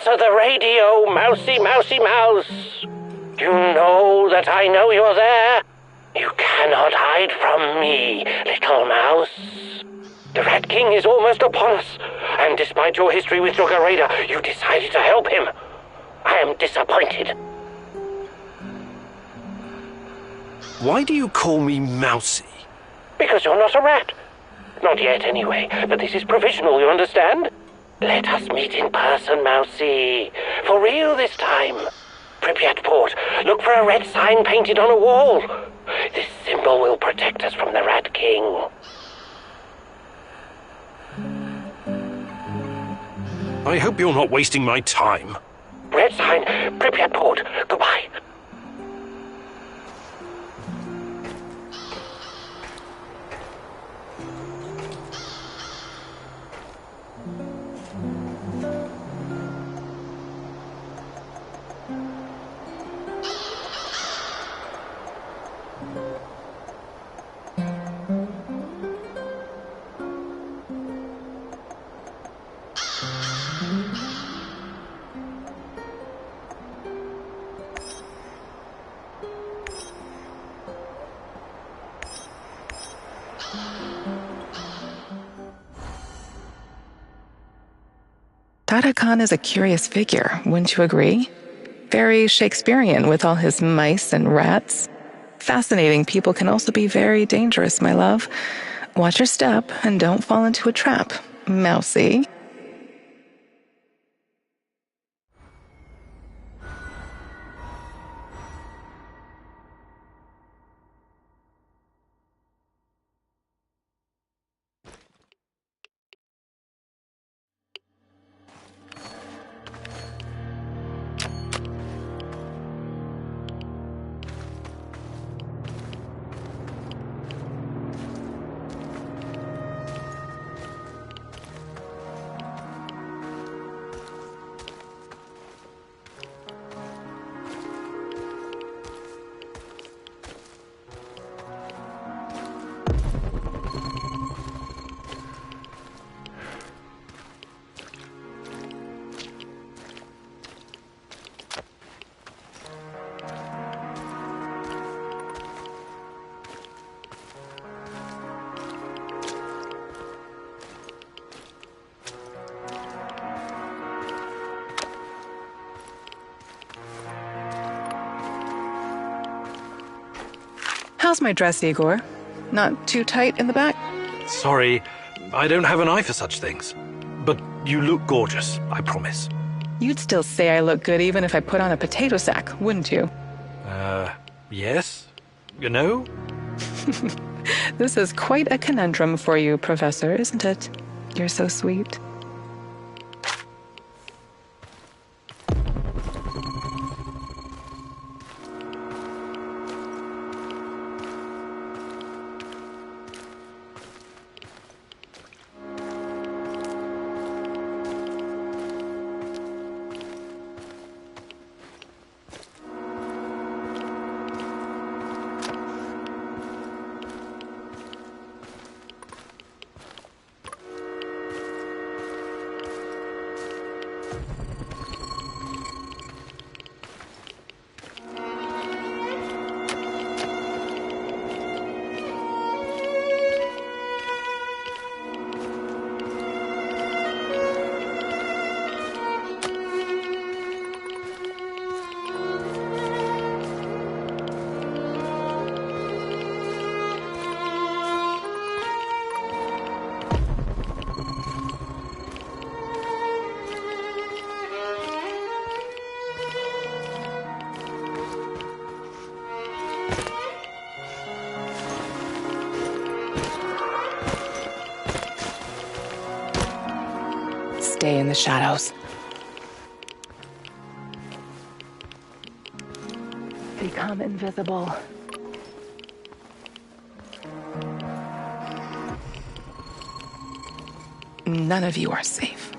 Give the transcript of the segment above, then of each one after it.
Answer the radio, Mousy, Mousy, Mouse. You know that I know you're there. You cannot hide from me, little mouse. The Rat King is almost upon us, and despite your history with Sugar Raider, you decided to help him. I am disappointed. Why do you call me Mousy? Because you're not a rat. Not yet, anyway, but this is provisional, you understand? Let us meet in person, Mousy. For real this time. Pripyat Port, look for a red sign painted on a wall. This symbol will protect us from the Rat King. I hope you're not wasting my time. Red sign, Pripyat Port. Goodbye. Dada Khan is a curious figure, wouldn't you agree? Very Shakespearean with all his mice and rats. Fascinating people can also be very dangerous, my love. Watch your step and don't fall into a trap, Mousy. How's my dress, Igor? Not too tight in the back? Sorry, I don't have an eye for such things. But you look gorgeous, I promise. You'd still say I look good even if I put on a potato sack, wouldn't you? Yes? You know? This is quite a conundrum for you, Professor, isn't it? You're so sweet. Stay in the shadows. Become invisible. None of you are safe.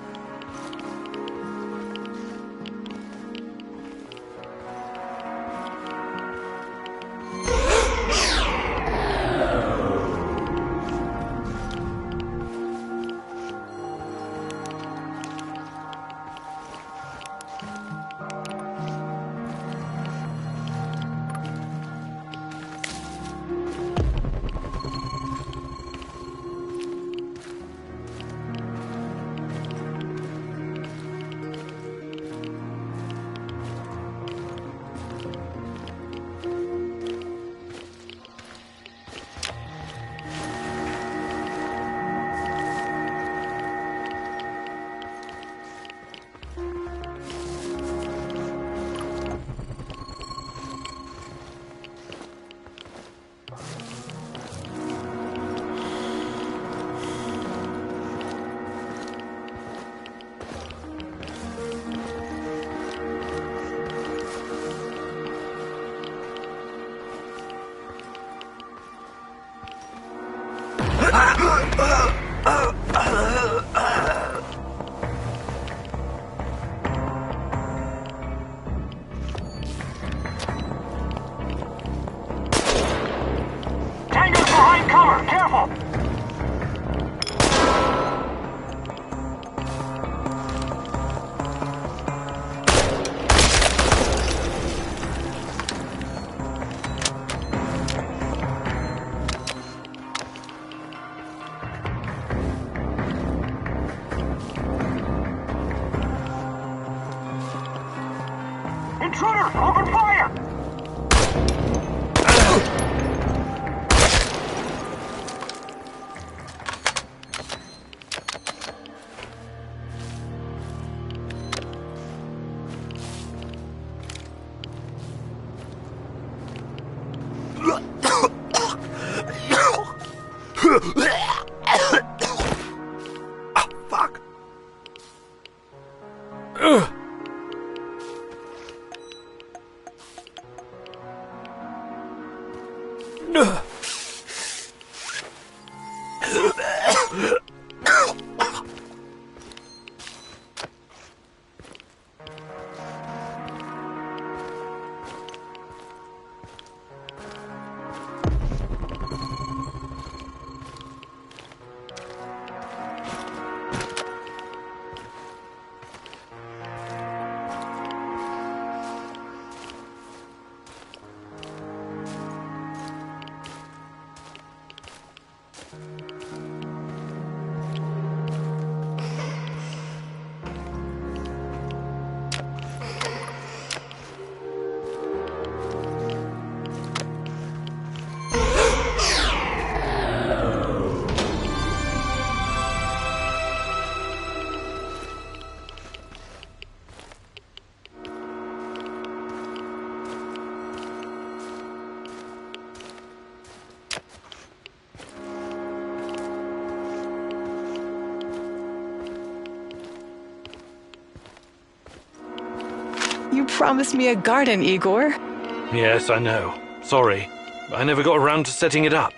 Tango's behind cover! Careful! Intruder! Open fire! Fuck. You promised me a garden, Igor. Yes, I know. Sorry. I never got around to setting it up.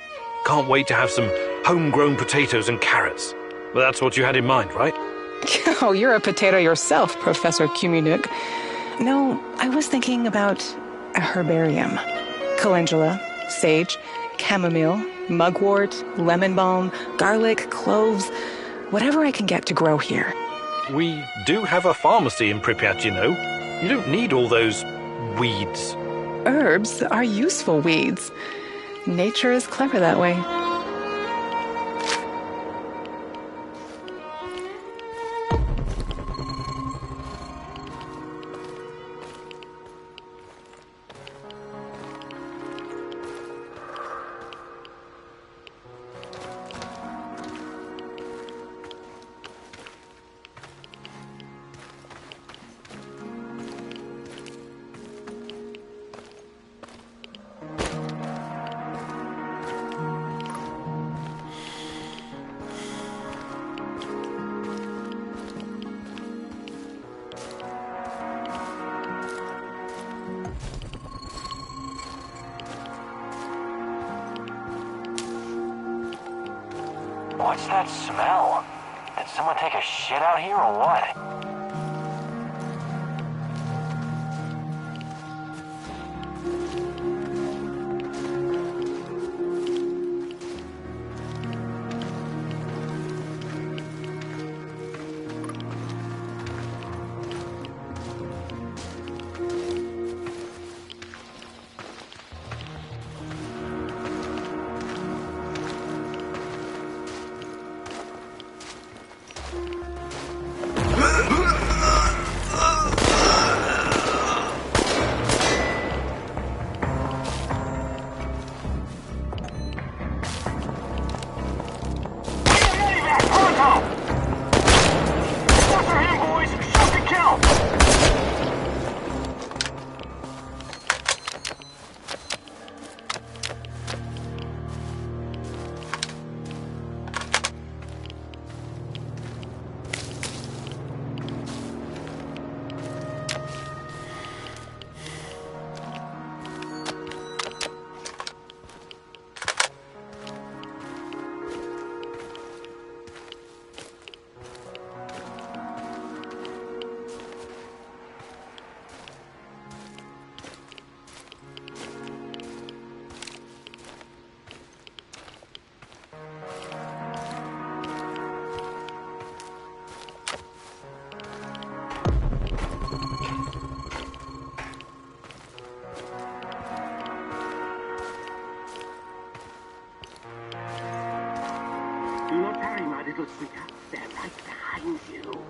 Can't wait to have some homegrown potatoes and carrots. But that's what you had in mind, right? Oh, you're a potato yourself, Professor Kumunuk. No, I was thinking about a herbarium. Calendula, sage, chamomile, mugwort, lemon balm, garlic, cloves, whatever I can get to grow here. We do have a pharmacy in Pripyat, you know. You don't need all those weeds. Herbs are useful weeds. Nature is clever that way. What's that smell? Did someone take a shit out here or what? little quicker. They're right behind you.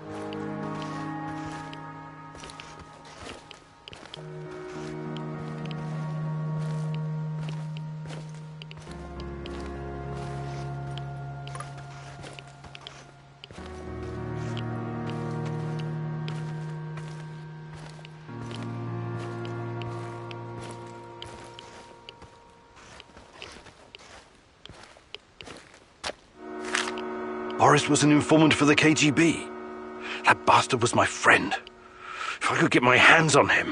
Boris was an informant for the KGB. That bastard was my friend. If I could get my hands on him.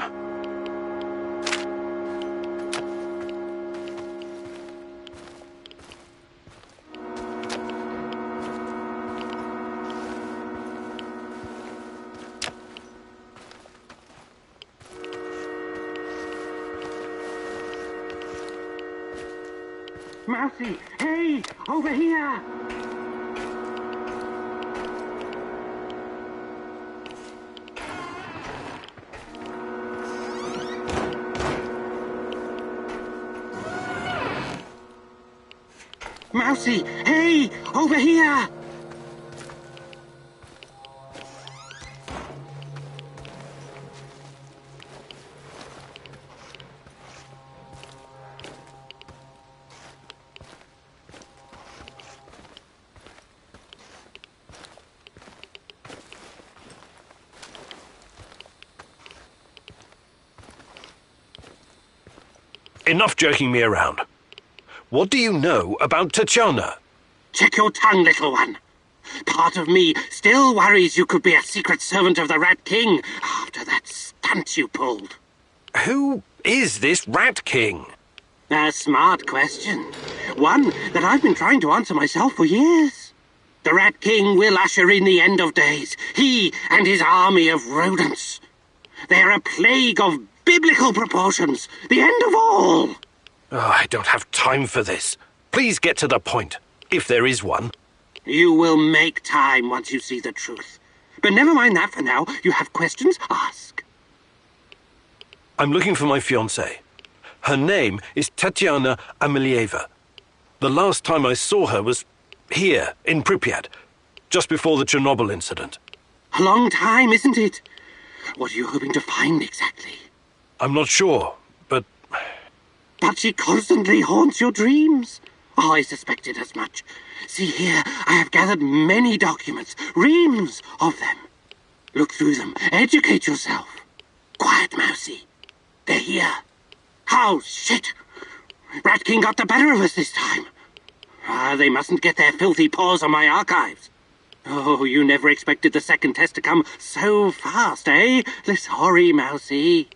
Mousy, hey, over here! Mousy, hey, over here! Enough jerking me around. What do you know about Tatiana? Check your tongue, little one. Part of me still worries you could be a secret servant of the Rat King after that stunt you pulled. Who is this Rat King? A smart question. One that I've been trying to answer myself for years. The Rat King will usher in the end of days. He and his army of rodents. They're a plague of biblical proportions. The end of all. Oh, I don't have time for this. Please get to the point, if there is one. You will make time once you see the truth. But never mind that for now. You have questions? Ask. I'm looking for my fiancée. Her name is Tatiana Amelieva. The last time I saw her was here, in Pripyat, just before the Chernobyl incident. A long time, isn't it? What are you hoping to find exactly? I'm not sure, but... But she constantly haunts your dreams. Oh, I suspected as much. See here, I have gathered many documents, reams of them. Look through them, educate yourself. Quiet, Mousy. They're here. Oh, shit! Rat King got the better of us this time. They mustn't get their filthy paws on my archives. Oh, you never expected the second test to come so fast, eh? Sorry, Mousy.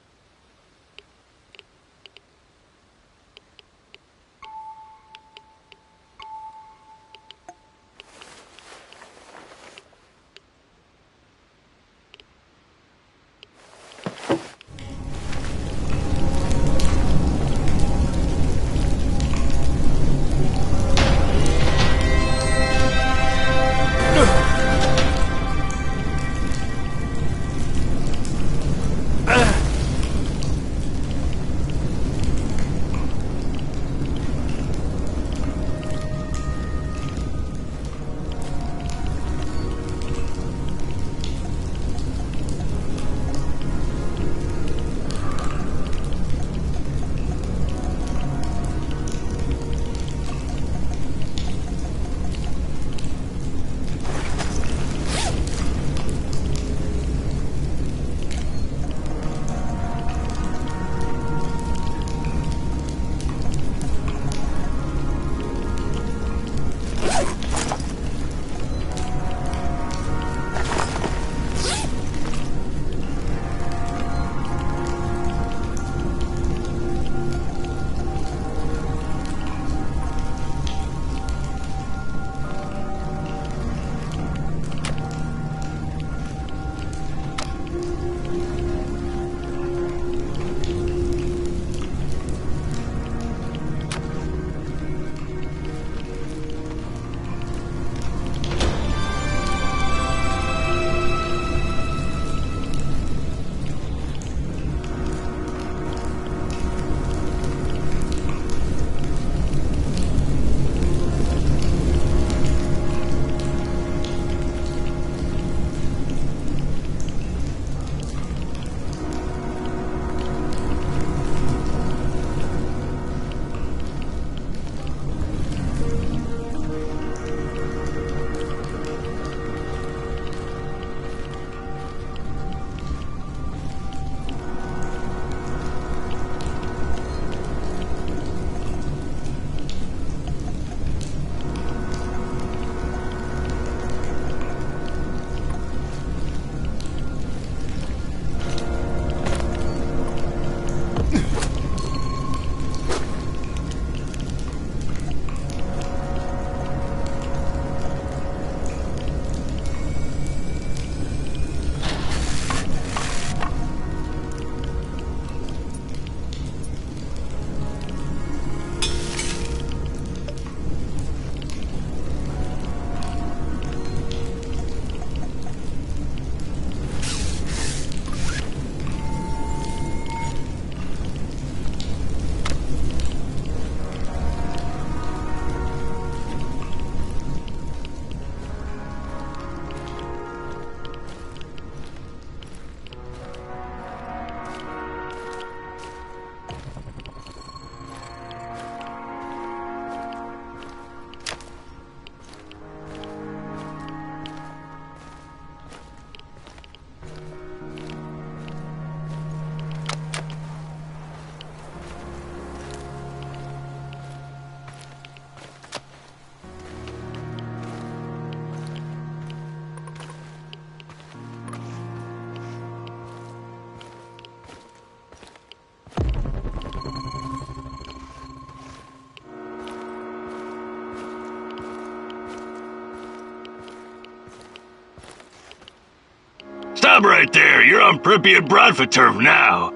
job right there. You're on Pripyat Bradford turf now.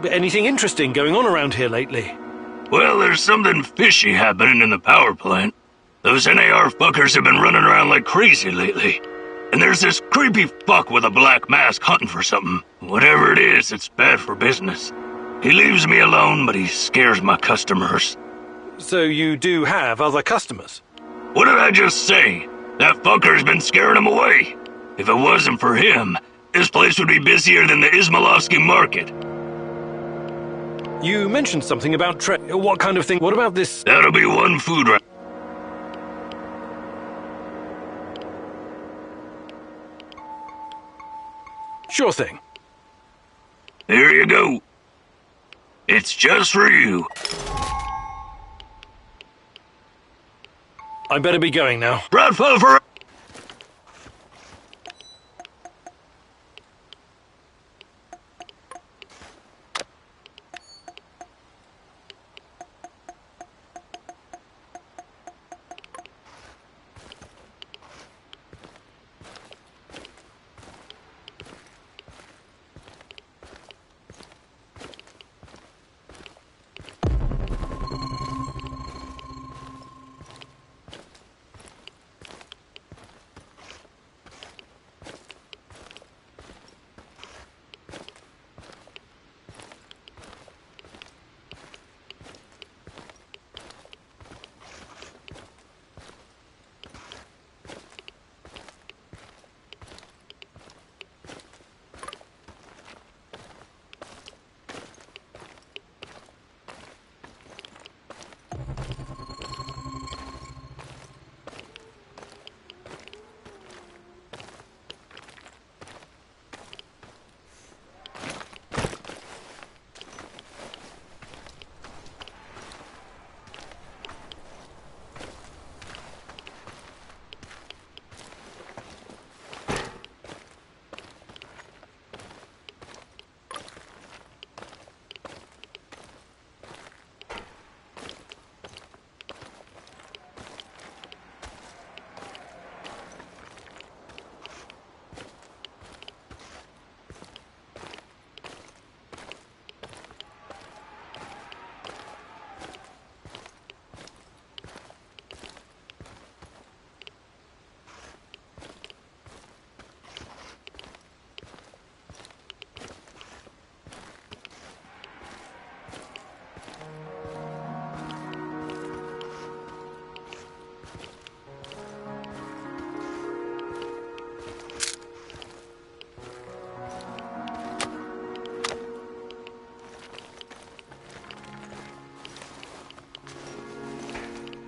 Anything interesting going on around here lately? Well, there's something fishy happening in the power plant. Those NAR fuckers have been running around like crazy lately. And there's this creepy fuck with a black mask hunting for something. Whatever it is, it's bad for business. He leaves me alone, but he scares my customers. So you do have other customers? What did I just say? That fucker's been scaring them away. If it wasn't for him, this place would be busier than the Ismailovsky market. You mentioned something about what kind of thing? What about this? That'll be one food round. Sure thing. Here you go. It's just for you. I better be going now. Bradford for...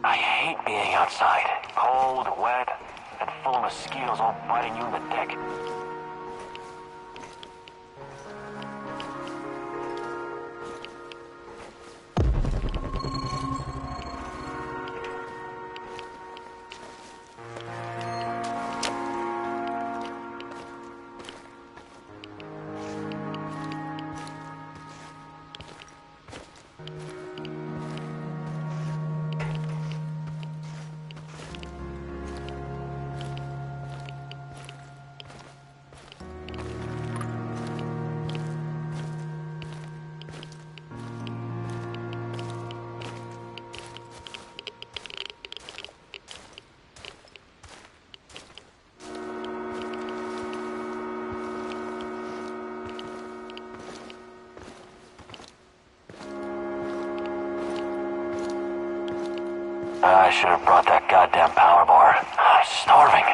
I hate being outside. Cold, wet, and full of mosquitoes all biting you in the dick. I should have brought that goddamn power bar. I'm starving.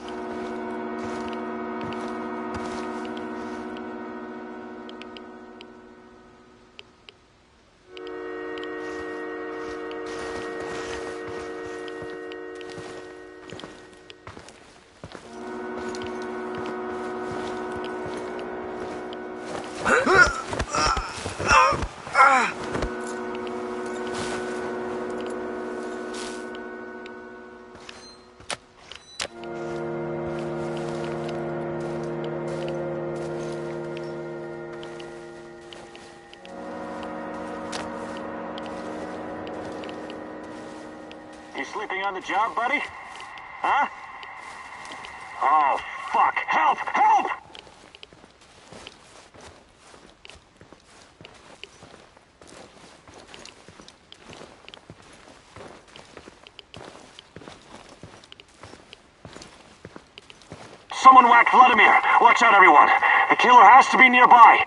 You sleeping on the job, buddy? Huh? Oh, fuck! Help! Help! Someone whacked Vladimir! Watch out, everyone! The killer has to be nearby!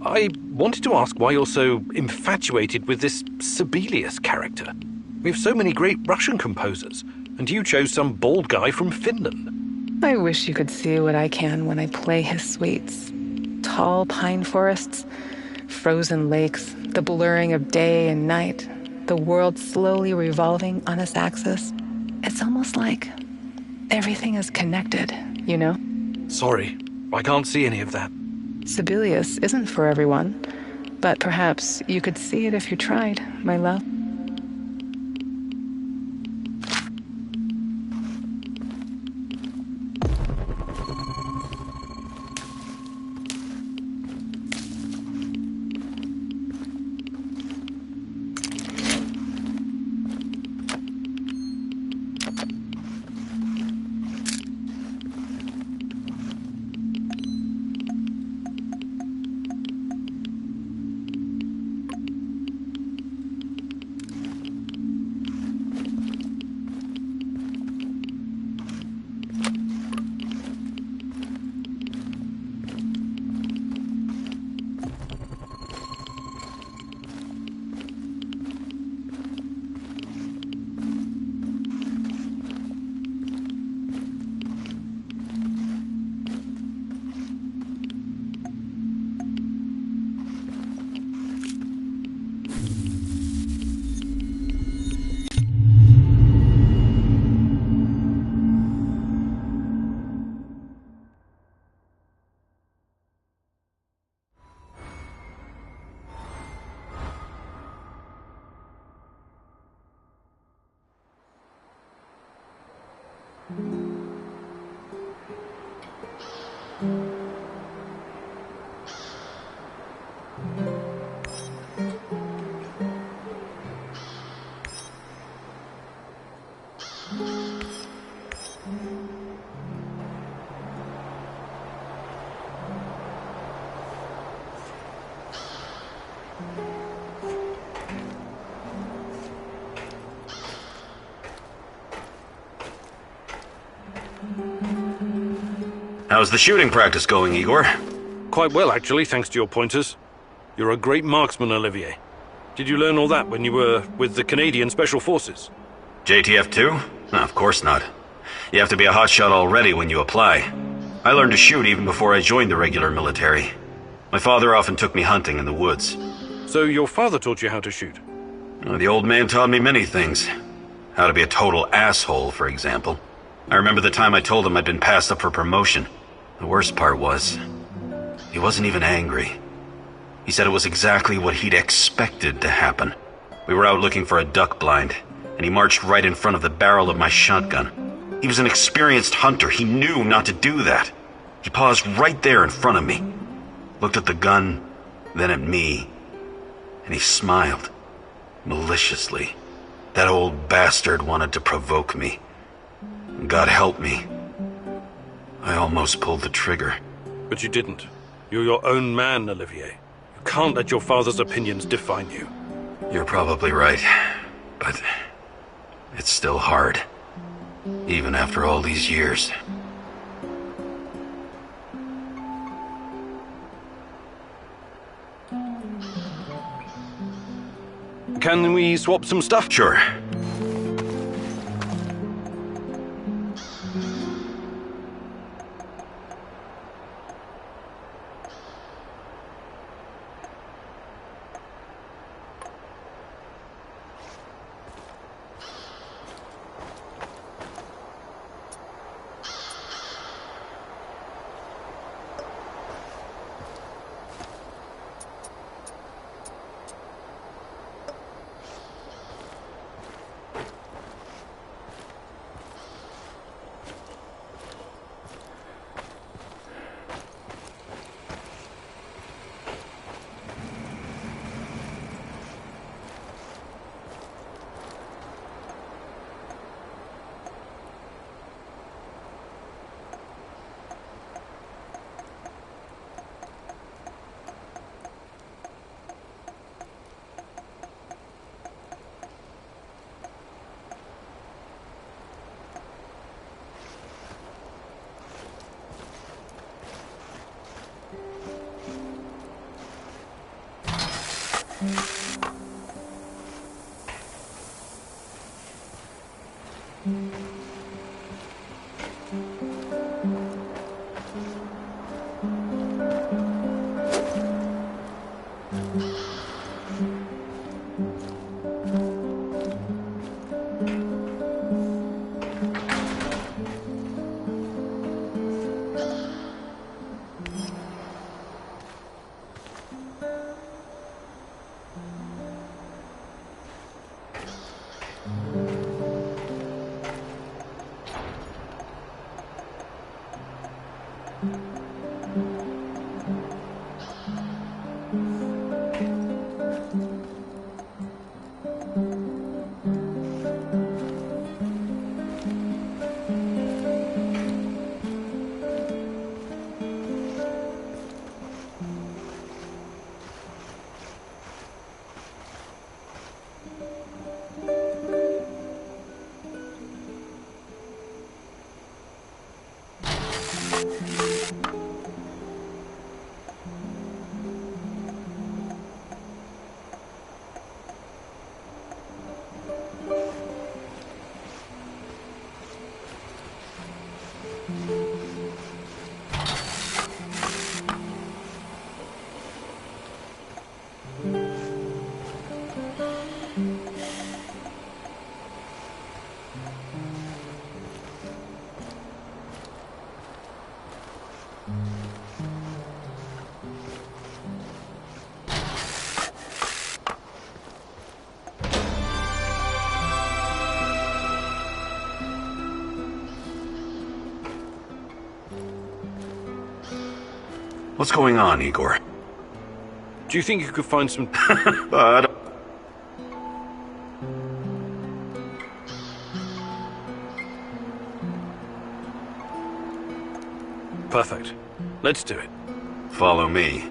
I wanted to ask why you're so infatuated with this Sibelius character. We have so many great Russian composers, and you chose some bald guy from Finland. I wish you could see what I can when I play his suites. Tall pine forests, frozen lakes, the blurring of day and night, the world slowly revolving on its axis. It's almost like everything is connected, you know? Sorry, I can't see any of that. Sibelius isn't for everyone, but perhaps you could see it if you tried, my love. How's the shooting practice going, Igor? Quite well, actually, thanks to your pointers. You're a great marksman, Olivier. Did you learn all that when you were with the Canadian Special Forces? JTF 2? No, of course not. You have to be a hotshot already when you apply. I learned to shoot even before I joined the regular military. My father often took me hunting in the woods. So your father taught you how to shoot? The old man taught me many things. How to be a total asshole, for example. I remember the time I told him I'd been passed up for promotion. The worst part was, he wasn't even angry. He said it was exactly what he'd expected to happen. We were out looking for a duck blind, and he marched right in front of the barrel of my shotgun. He was an experienced hunter. He knew not to do that. He paused right there in front of me, looked at the gun, then at me, and he smiled, maliciously. That old bastard wanted to provoke me. God help me. I almost pulled the trigger. But you didn't. You're your own man, Olivier. You can't let your father's opinions define you. You're probably right, but it's still hard, even after all these years. Can we swap some stuff? Sure. What's going on, Igor? Do you think you could find some... Perfect. Let's do it. Follow me.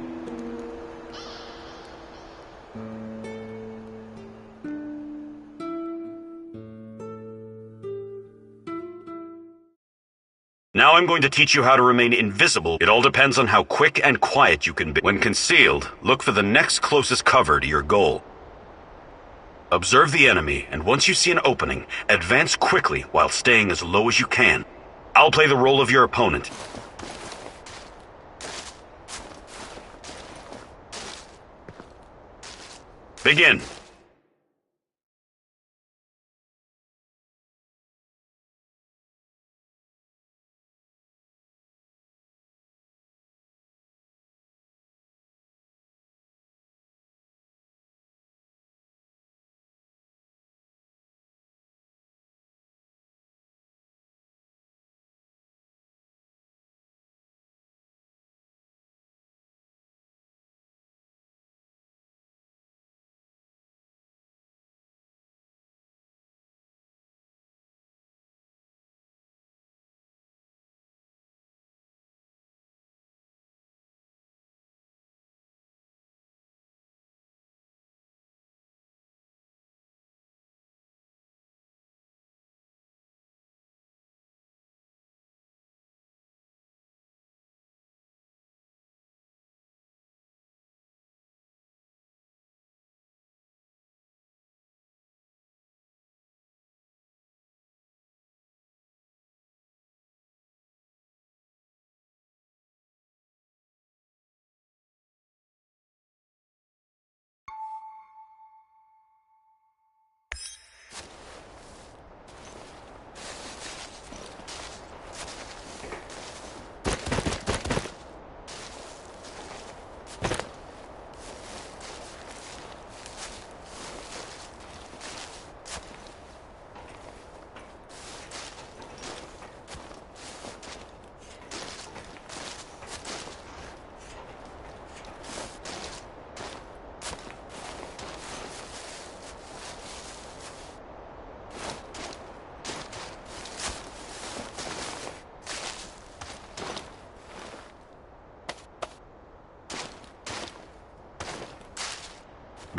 Now I'm going to teach you how to remain invisible. It all depends on how quick and quiet you can be. When concealed, look for the next closest cover to your goal. Observe the enemy, and once you see an opening, advance quickly while staying as low as you can. I'll play the role of your opponent. Begin.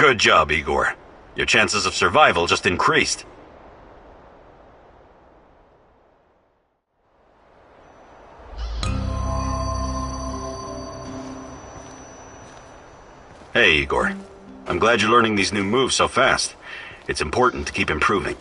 Good job, Igor. Your chances of survival just increased. Hey, Igor. I'm glad you're learning these new moves so fast. It's important to keep improving.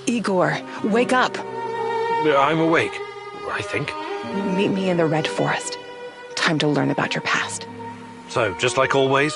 Igor, wake up! I'm awake, I think. Meet me in the Red Forest. Time to learn about your past. So, just like always?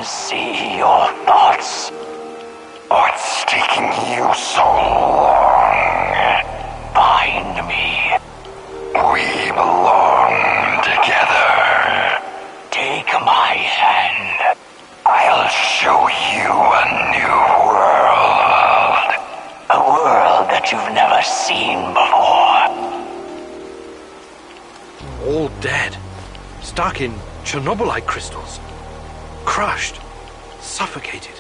See your thoughts. What's taking you so long? Find me. We belong together. Take my hand. I'll show you a new world. A world that you've never seen before. All dead. Stuck in Chernobylite crystals. Crushed. Suffocated.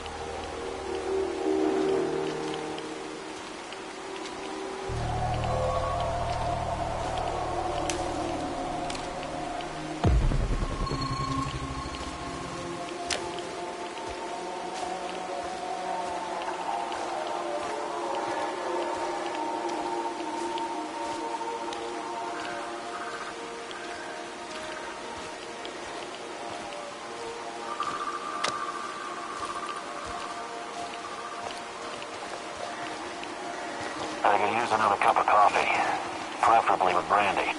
I could use another cup of coffee, preferably with brandy.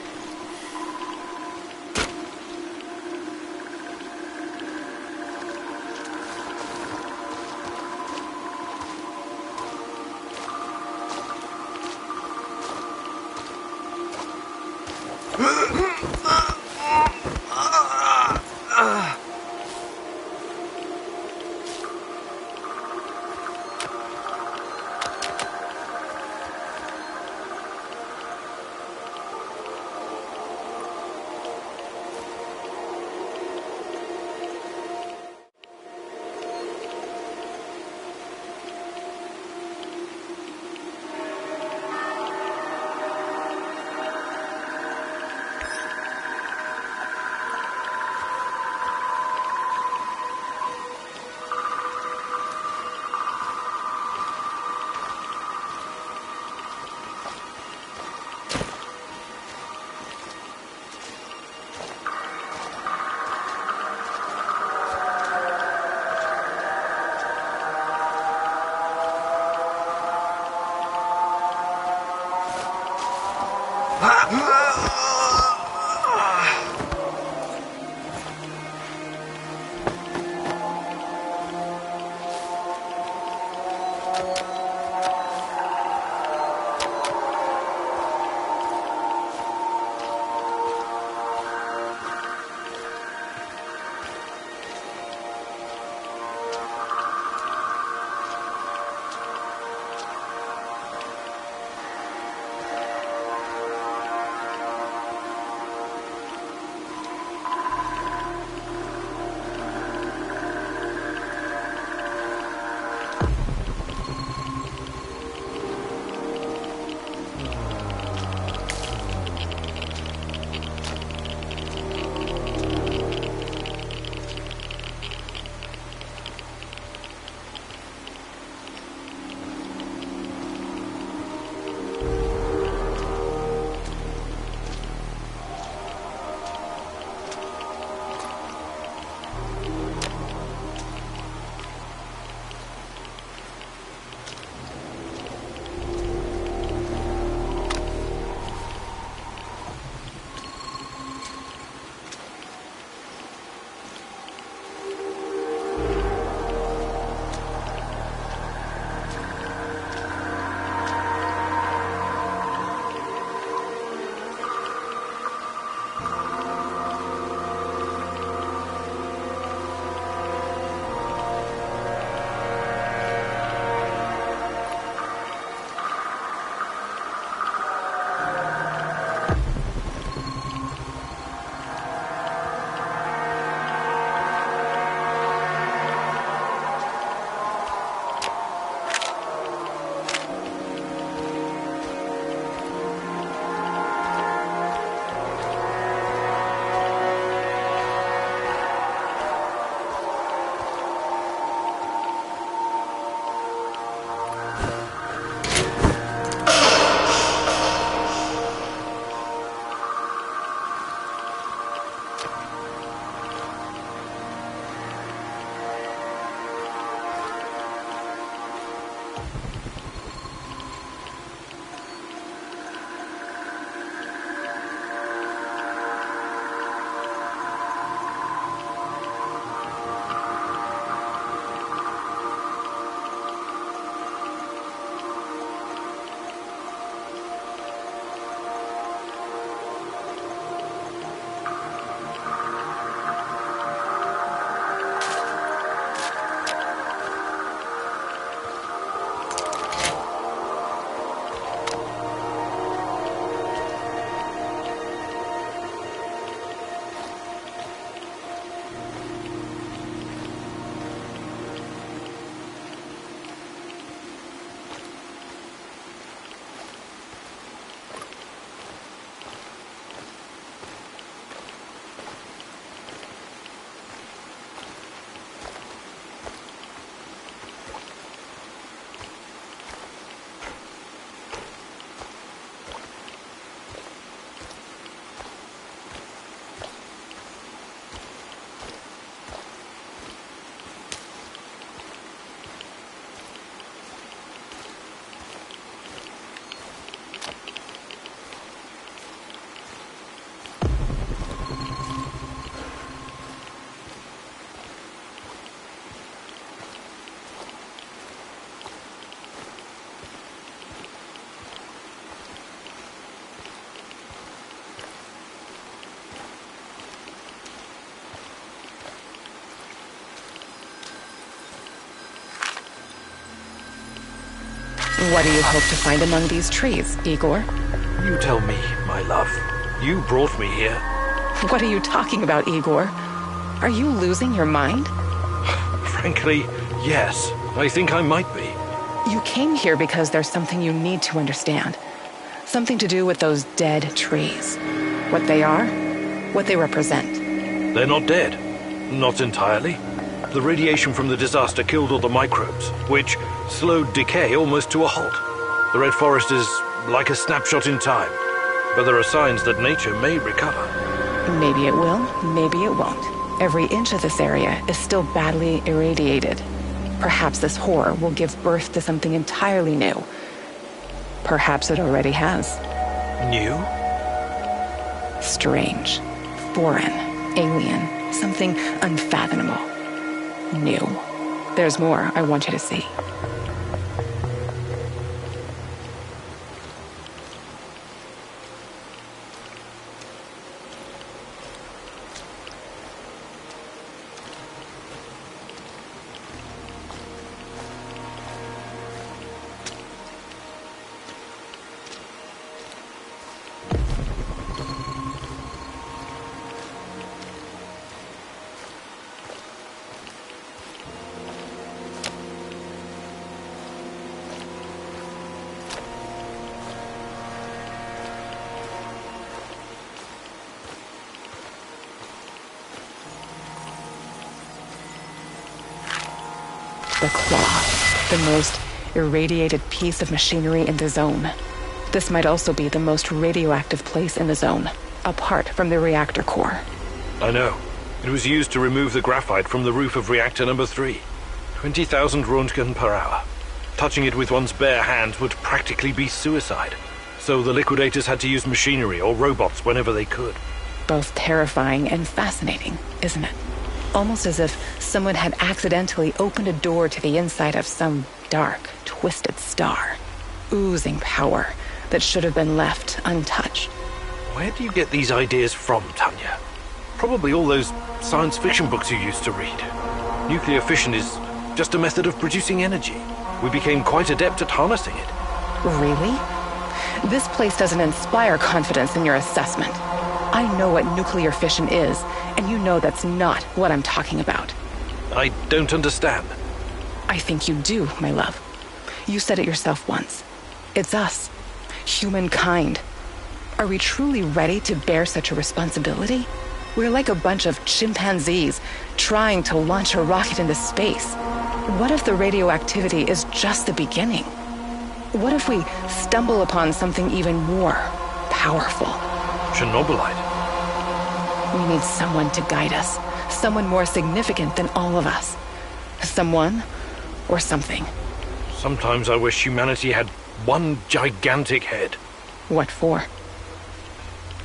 What do you hope to find among these trees, Igor? You tell me, my love. You brought me here. What are you talking about, Igor? Are you losing your mind? Frankly, yes. I think I might be. You came here because there's something you need to understand. Something to do with those dead trees. What they are, what they represent. They're not dead. Not entirely. The radiation from the disaster killed all the microbes, which slowed decay almost to a halt. The Red Forest is like a snapshot in time, but there are signs that nature may recover. Maybe it will, maybe it won't. Every inch of this area is still badly irradiated. Perhaps this horror will give birth to something entirely new. Perhaps it already has. New? strange, foreign, alien, something unfathomable, new. There's more I want you to see. The claw, the most irradiated piece of machinery in the zone. This might also be the most radioactive place in the zone, apart from the reactor core. I know. It was used to remove the graphite from the roof of reactor number 3. 20,000 Roentgen per hour. Touching it with one's bare hands would practically be suicide. So the liquidators had to use machinery or robots whenever they could. Both terrifying and fascinating, isn't it? Almost as if someone had accidentally opened a door to the inside of some dark, twisted star, oozing power that should have been left untouched. Where do you get these ideas from, Tanya? Probably all those science fiction books you used to read. Nuclear fission is just a method of producing energy. We became quite adept at harnessing it. Really? This place doesn't inspire confidence in your assessment. I know what nuclear fission is, and you know that's not what I'm talking about. I don't understand. I think you do, my love. You said it yourself once. It's us. Humankind. Are we truly ready to bear such a responsibility? We're like a bunch of chimpanzees trying to launch a rocket into space. What if the radioactivity is just the beginning? What if we stumble upon something even more powerful? Chernobylite. We need someone to guide us. Someone more significant than all of us. Someone or something. Sometimes I wish humanity had one gigantic head. What for?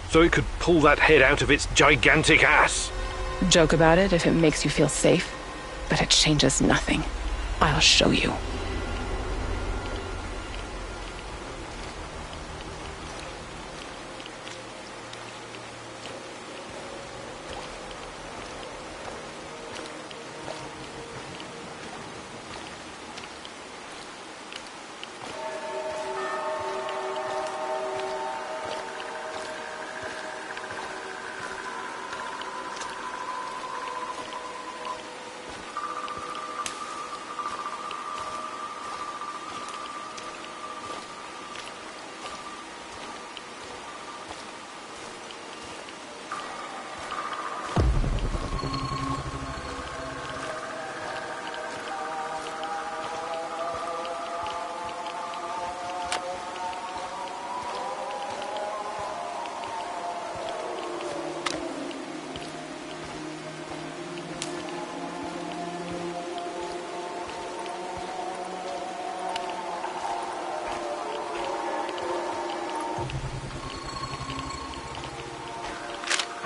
So it could pull that head out of its gigantic ass. Joke about it if it makes you feel safe, but it changes nothing. I'll show you.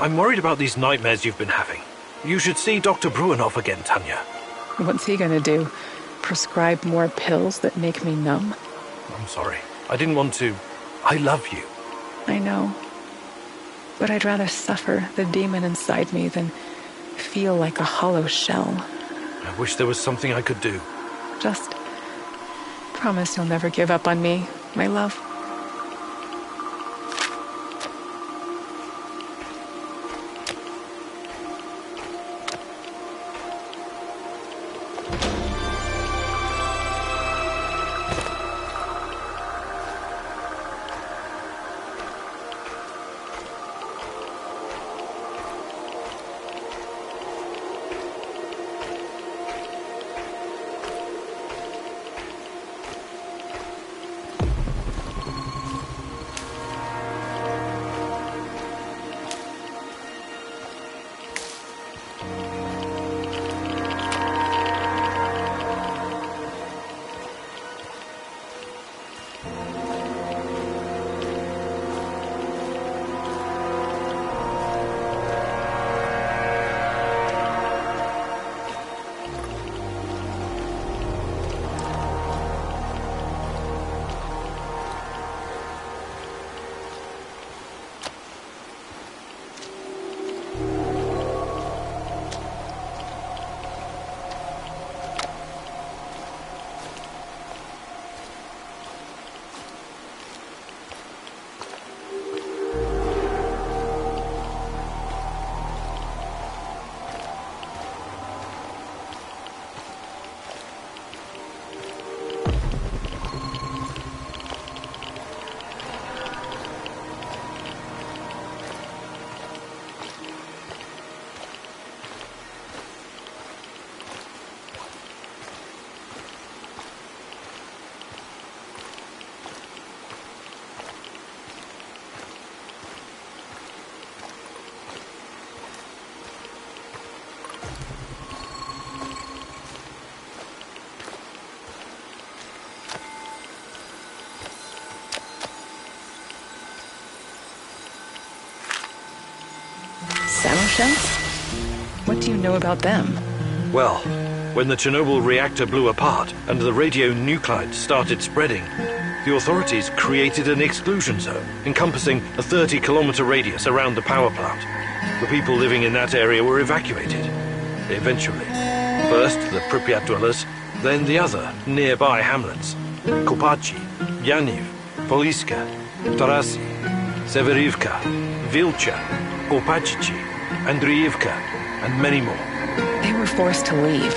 I'm worried about these nightmares you've been having. You should see Dr. Bruinoff again, Tanya. What's he gonna do? Prescribe more pills that make me numb? I'm sorry. I didn't want to. I love you. I know. But I'd rather suffer the demon inside me than feel like a hollow shell. I wish there was something I could do. Just promise you'll never give up on me, my love. Samoshels? What do you know about them? Well, when the Chernobyl reactor blew apart and the radionuclides started spreading, the authorities created an exclusion zone encompassing a 30-kilometer radius around the power plant. The people living in that area were evacuated. Eventually. First the Pripyat dwellers, then the other nearby hamlets. Kopachi, Yaniv, Poliska, Tarasi, Severivka, Vilcha, Kopachichi, Andriivka, and many more. They were forced to leave,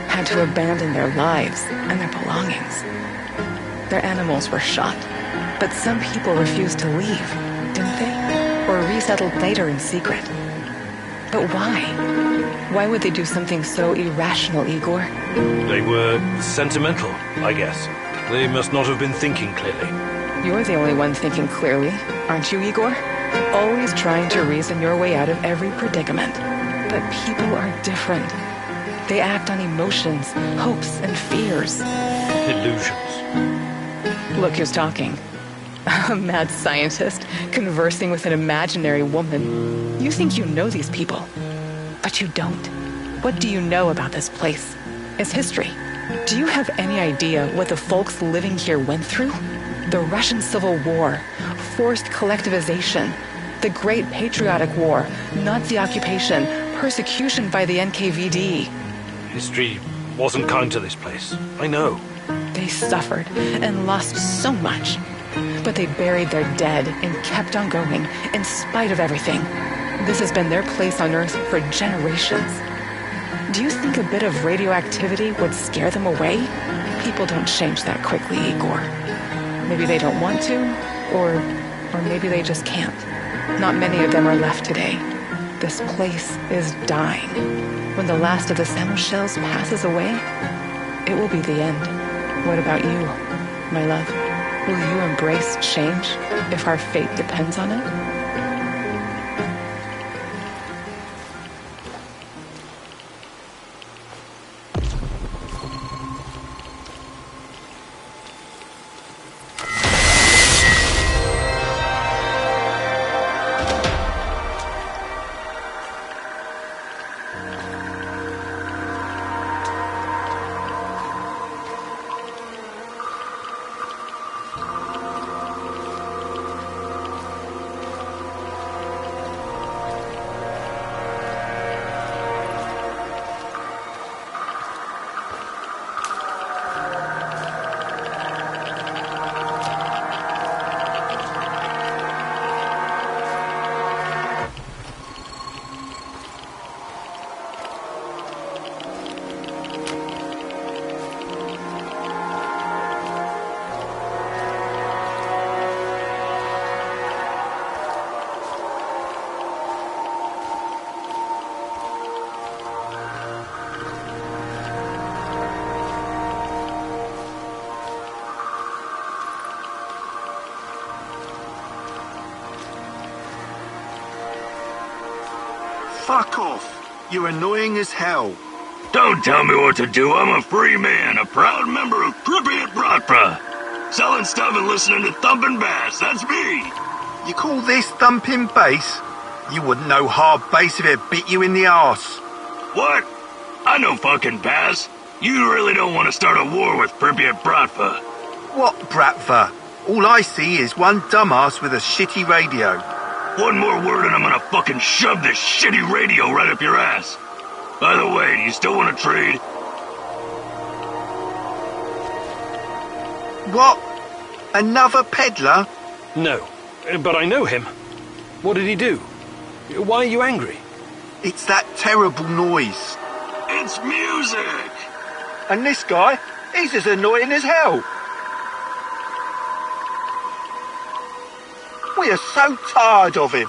had to abandon their lives and their belongings. Their animals were shot, but some people refused to leave, didn't they? Or resettled later in secret. But why? Why would they do something so irrational, Igor? They were sentimental, I guess. They must not have been thinking clearly. You're the only one thinking clearly, aren't you, Igor? Always trying to reason your way out of every predicament. But people are different. They act on emotions, hopes, and fears. Illusions. Look who's talking. A mad scientist conversing with an imaginary woman. You think you know these people, but you don't. What do you know about this place? Its history? Do you have any idea what the folks living here went through? The Russian Civil War, forced collectivization, the Great Patriotic War, Nazi occupation, persecution by the NKVD. History wasn't kind to this place. I know. They suffered and lost so much. But they buried their dead and kept on going in spite of everything. This has been their place on Earth for generations. Do you think a bit of radioactivity would scare them away? People don't change that quickly, Igor. Maybe they don't want to, or maybe they just can't. Not many of them are left today. This place is dying. When the last of the Samoshels passes away, it will be the end. What about you, my love? Will you embrace change if our fate depends on it? Fuck off. You're annoying as hell. Don't tell me what to do. I'm a free man, a proud member of Pripyat Bratva. Selling stuff and listening to thumping bass. That's me. You call this thumping bass? You wouldn't know hard bass if it bit you in the arse. What? I know fucking bass. You really don't want to start a war with Pripyat Bratva. What Bratva? All I see is one dumbass with a shitty radio. One more word and I'm gonna fucking shove this shitty radio right up your ass. By the way, do you still want to trade? What? Another peddler? No, but I know him. What did he do? Why are you angry? It's that terrible noise. It's music! And this guy, he's as annoying as hell. We are so tired of him,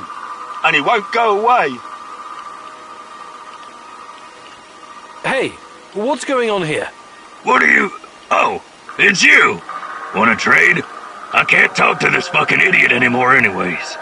and he won't go away. Hey, what's going on here? What are you... Oh, it's you! Wanna trade? I can't talk to this fucking idiot anymore anyways.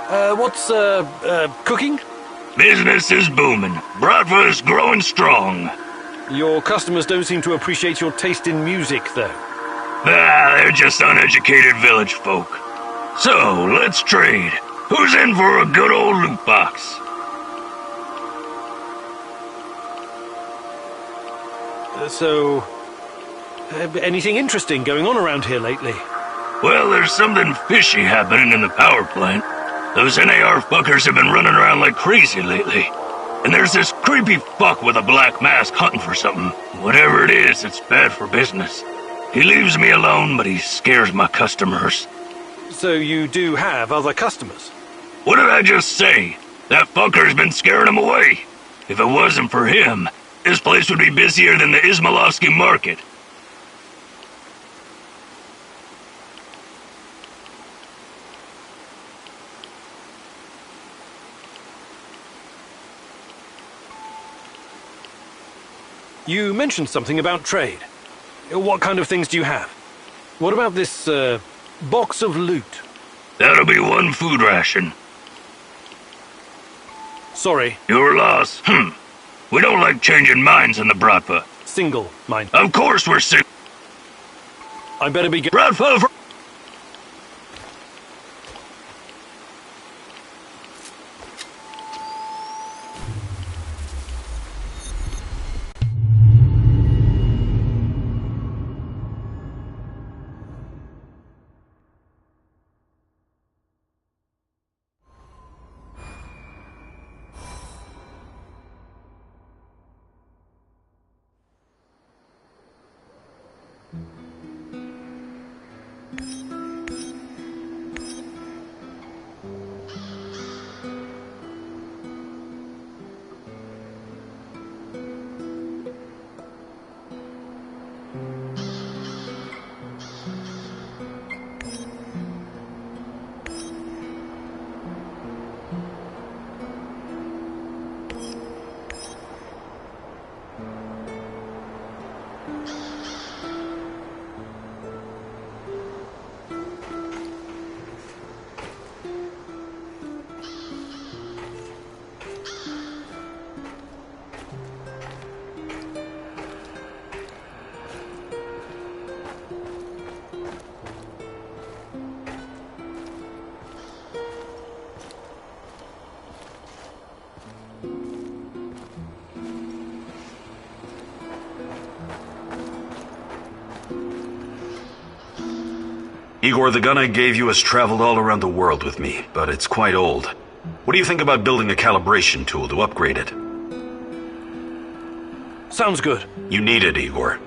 What's, cooking? Business is booming. Bratva is growing strong. Your customers don't seem to appreciate your taste in music, though. They're just uneducated village folk. So, let's trade. Who's in for a good old loot box? Anything interesting going on around here lately? Well, there's something fishy happening in the power plant. Those NAR fuckers have been running around like crazy lately. And there's this creepy fuck with a black mask hunting for something. Whatever it is, it's bad for business. He leaves me alone, but he scares my customers. So you do have other customers? What did I just say? That fucker's been scaring them away. If it wasn't for him, this place would be busier than the Izmailovsky market. You mentioned something about trade. What kind of things do you have? What about this, box of loot? That'll be one food ration. Sorry. Your loss. We don't like changing minds in the Bratva. Single, mine. Of course we're sick. I better be Bratva for... Igor, the gun I gave you has traveled all around the world with me, but it's quite old. What do you think about building a calibration tool to upgrade it? Sounds good. You need it, Igor.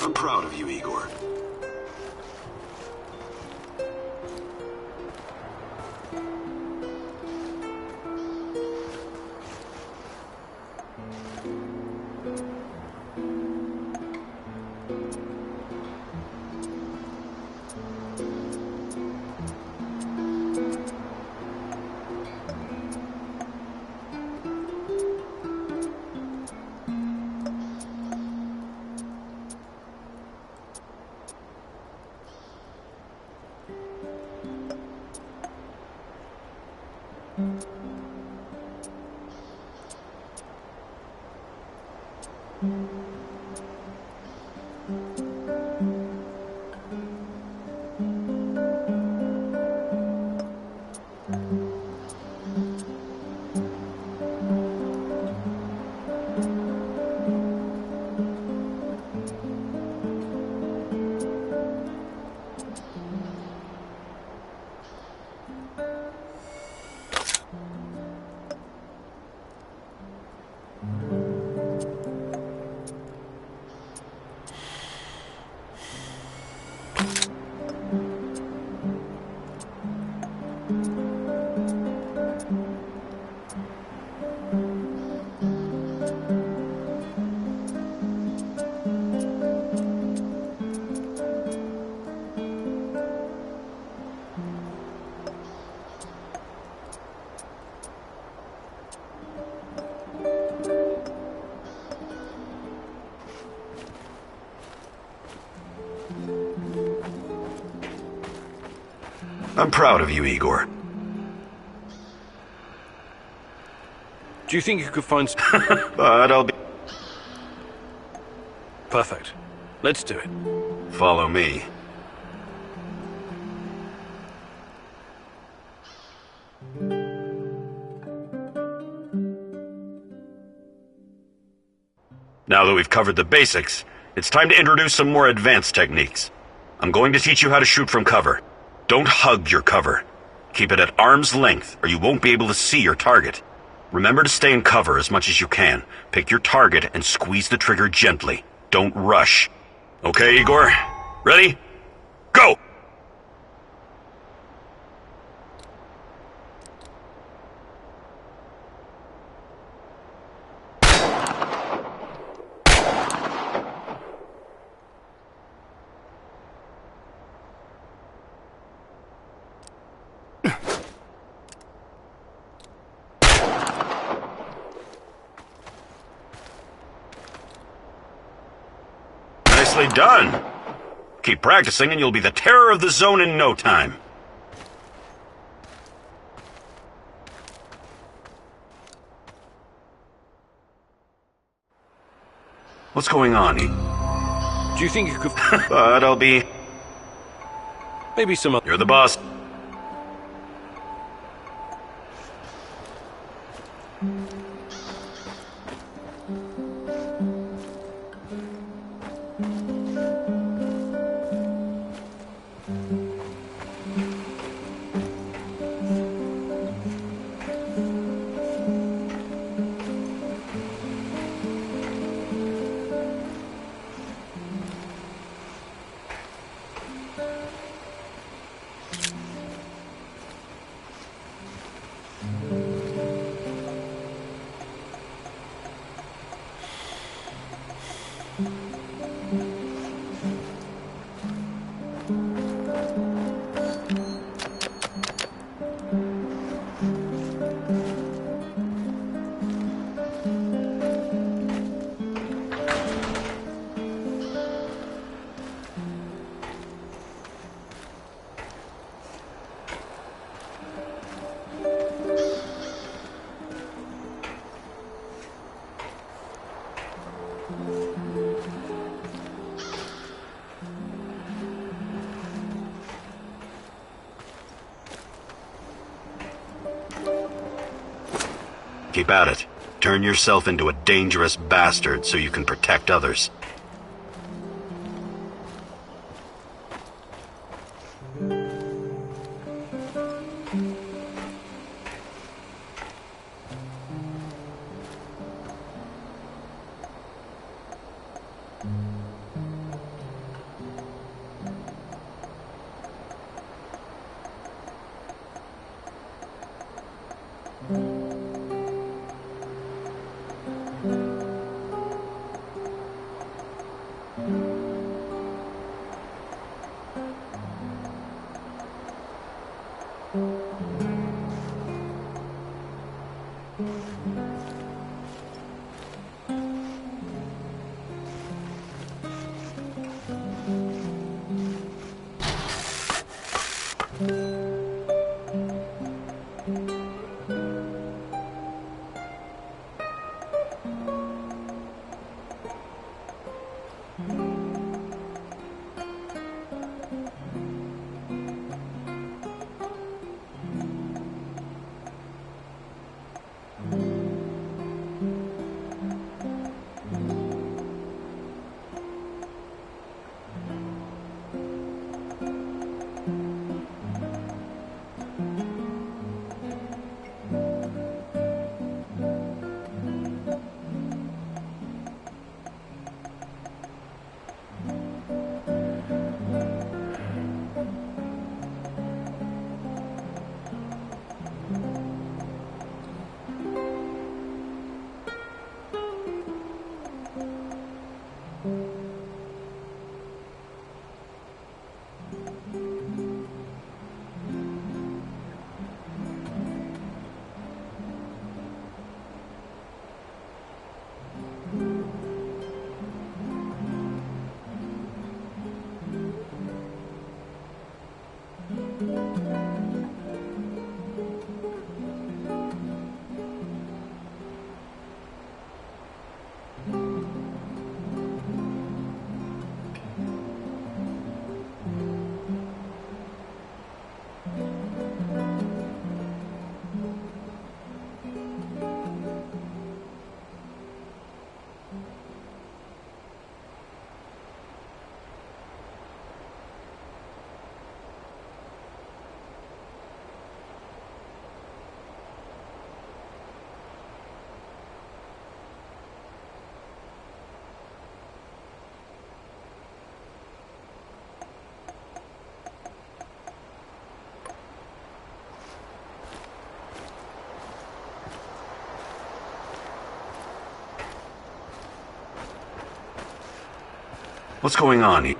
I'm proud of you, Igor. I'm proud of you, Igor. Do you think you could find... But I'll be... Perfect. Let's do it. Follow me. Now that we've covered the basics, it's time to introduce some more advanced techniques. I'm going to teach you how to shoot from cover. Don't hug your cover. Keep it at arm's length, or you won't be able to see your target. Remember to stay in cover as much as you can. Pick your target and squeeze the trigger gently. Don't rush. Okay, Igor? Ready? Go! Nicely done. Keep practicing and you'll be the terror of the zone in no time. What's going on? Do you think you could... But I'll be... Maybe some other... You're the boss. Keep at it. Turn yourself into a dangerous bastard so you can protect others. What's going on?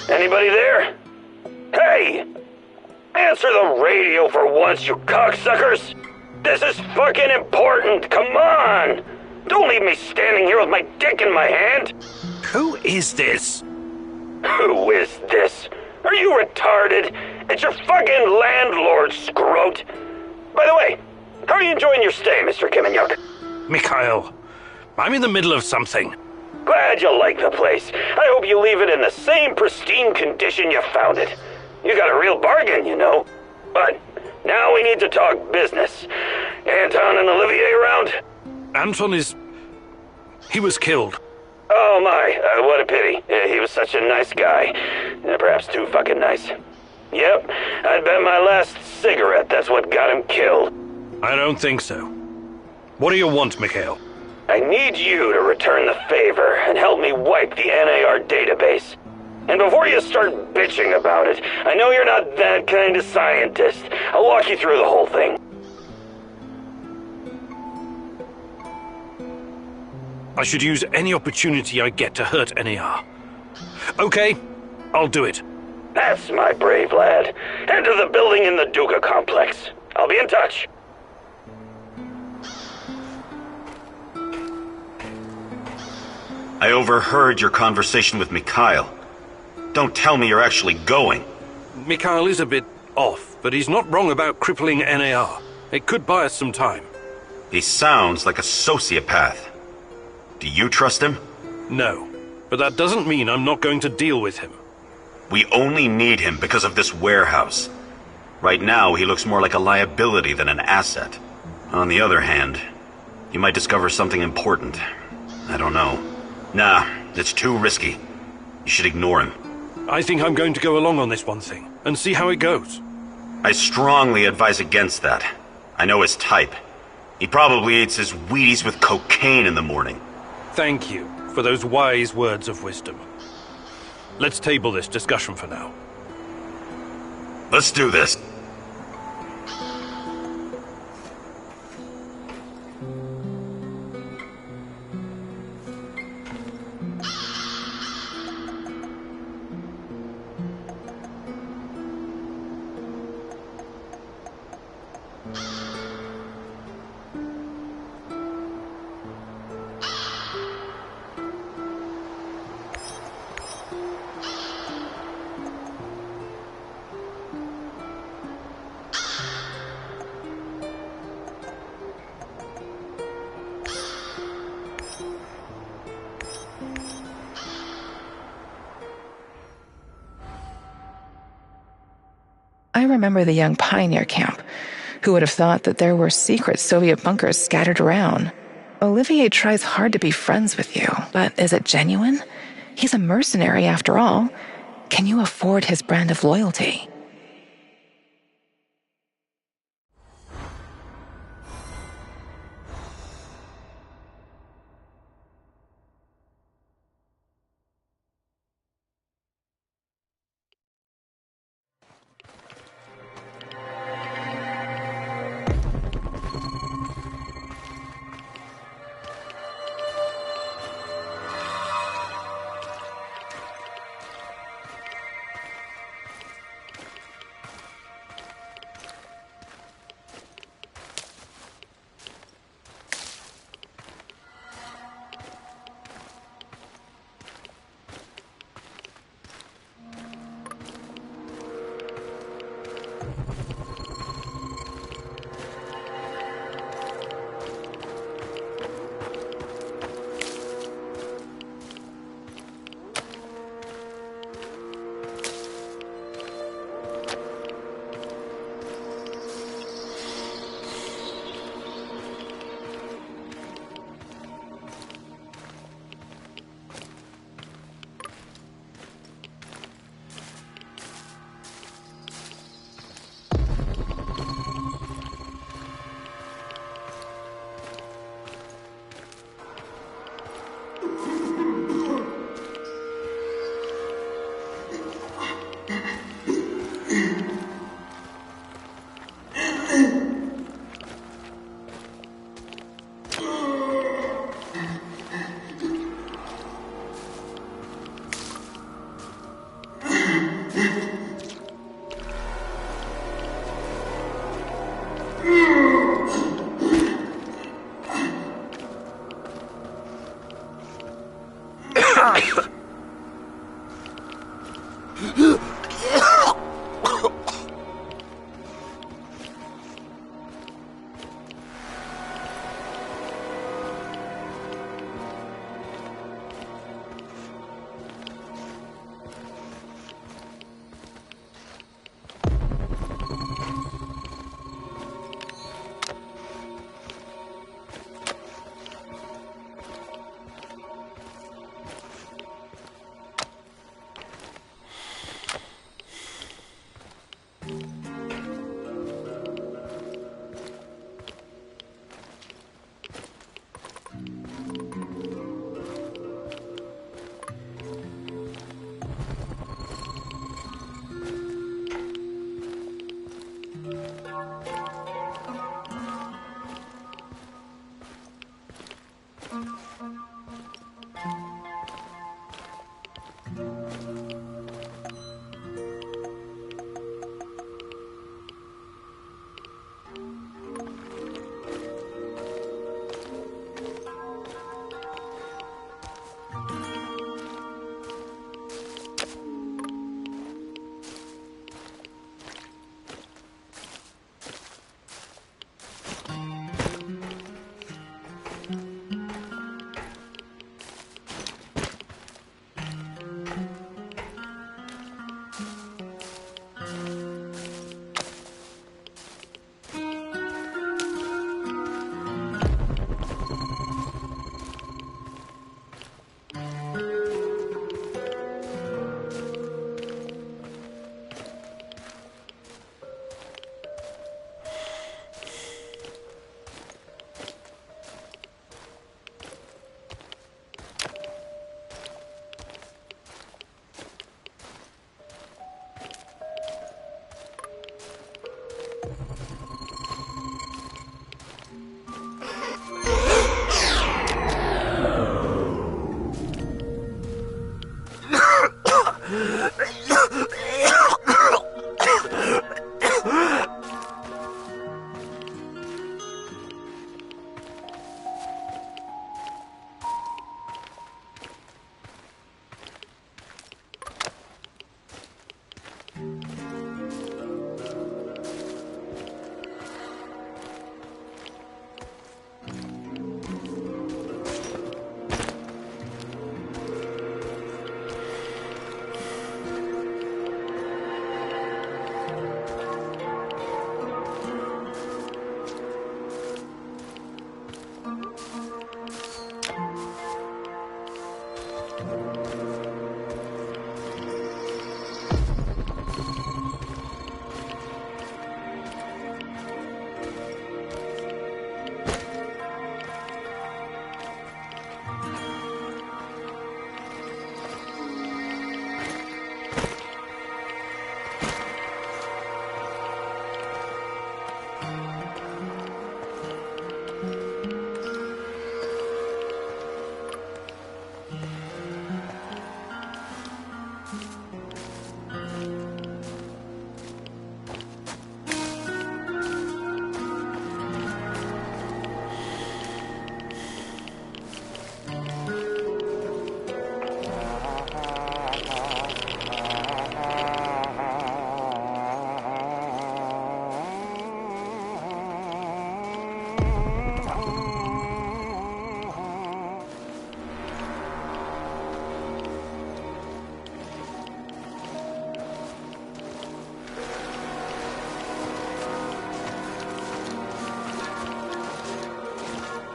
Anybody there? Hey! Answer the radio for once, you cocksuckers! This is fucking important, come on! Don't leave me standing here with my dick in my hand! Who is this? Who is this? Are you retarded? It's your fucking landlord, Scroat! By the way, how are you enjoying your stay, Mr. Kiminyuk? Mikhail, I'm in the middle of something. Glad you like the place. I hope you leave it in the same pristine condition you found it. You got a real bargain, you know. But now we need to talk business. Anton and Olivier around? Anton is... he was killed. Oh my, what a pity. He was such a nice guy. Perhaps too fucking nice. Yep, I'd bet my last cigarette that's what got him killed. I don't think so. What do you want, Mikhail? I need you to return the favor and help me wipe the NAR database. And before you start bitching about it, I know you're not that kind of scientist. I'll walk you through the whole thing. I should use any opportunity I get to hurt NAR. Okay, I'll do it. That's my brave lad. Enter the building in the Duga complex. I'll be in touch. I overheard your conversation with Mikhail. Don't tell me you're actually going. Mikhail is a bit off, but he's not wrong about crippling NAR. It could buy us some time. He sounds like a sociopath. Do you trust him? No, but that doesn't mean I'm not going to deal with him. We only need him because of this warehouse. Right now, he looks more like a liability than an asset. On the other hand, you might discover something important. I don't know. Nah, it's too risky. You should ignore him. I think I'm going to go along on this one thing, and see how it goes. I strongly advise against that. I know his type. He probably eats his Wheaties with cocaine in the morning. Thank you for those wise words of wisdom. Let's table this discussion for now. Let's do this. I remember the young pioneer camp. Who would have thought that there were secret Soviet bunkers scattered around? Olivier tries hard to be friends with you, but is it genuine? He's a mercenary after all. Can you afford his brand of loyalty?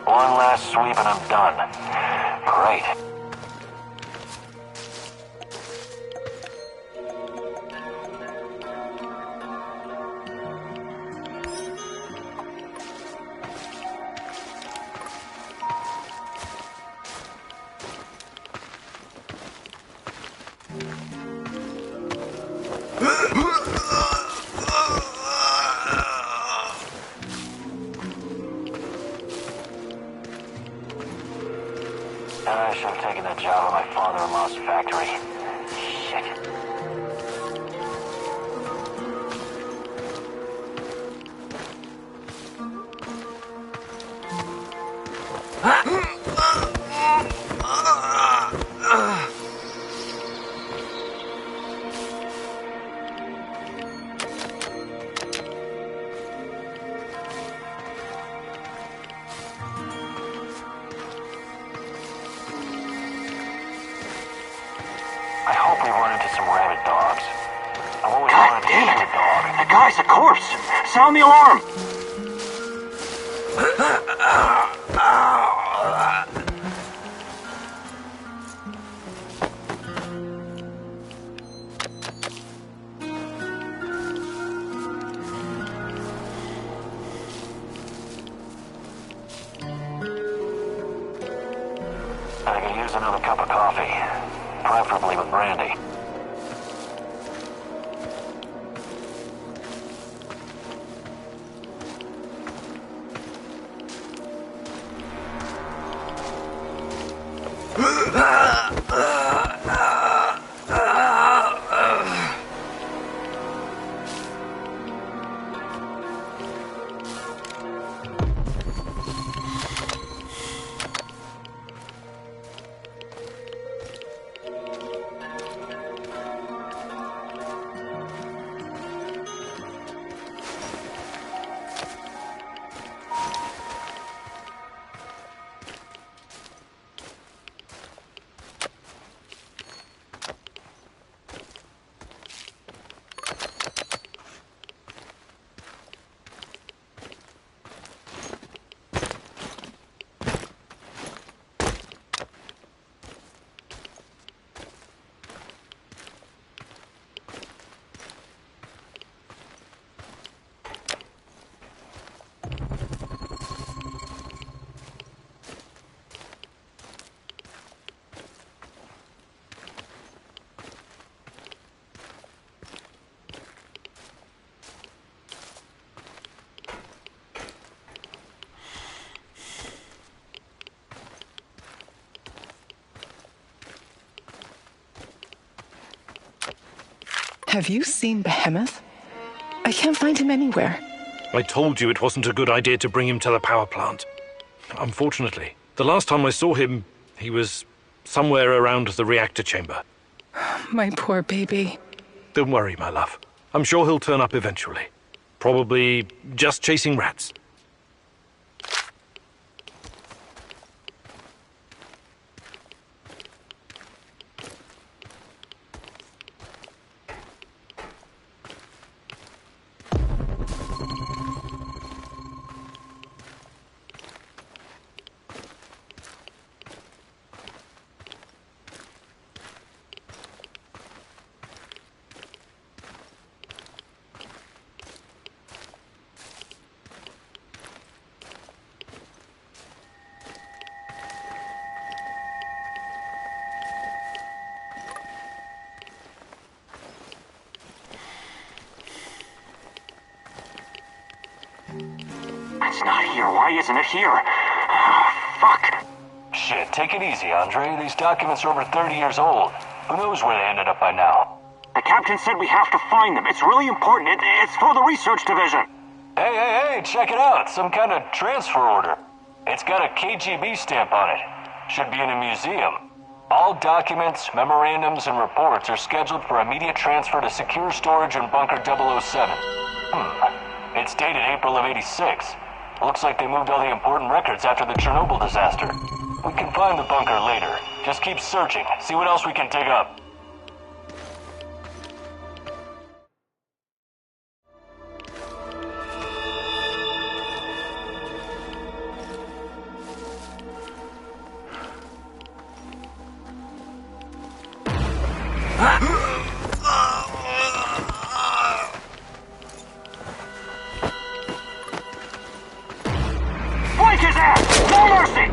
One last sweep and I'm done. Great. I should have taken that job at my father-in-law's factory. Shit. I hope we run into some rabid dogs. I've always wanted to shoot a dog. The guy's a corpse! Sound the alarm! I could use another cup of coffee, preferably with brandy. Have you seen Behemoth? I can't find him anywhere. I told you it wasn't a good idea to bring him to the power plant. Unfortunately, the last time I saw him, he was somewhere around the reactor chamber. My poor baby. Don't worry, my love. I'm sure he'll turn up eventually. Probably just chasing rats. It's not here. Why isn't it here? Oh, fuck. Shit, take it easy, Andre. These documents are over 30 years old. Who knows where they ended up by now? The captain said we have to find them. It's really important. It's for the research division. Hey, check it out. Some kind of transfer order. It's got a KGB stamp on it. Should be in a museum. All documents, memorandums, and reports are scheduled for immediate transfer to secure storage in Bunker 007. It's dated April of '86. Looks like they moved all the important records after the Chernobyl disaster. We can find the bunker later. Just keep searching. See what else we can dig up. Flank his ass! No mercy!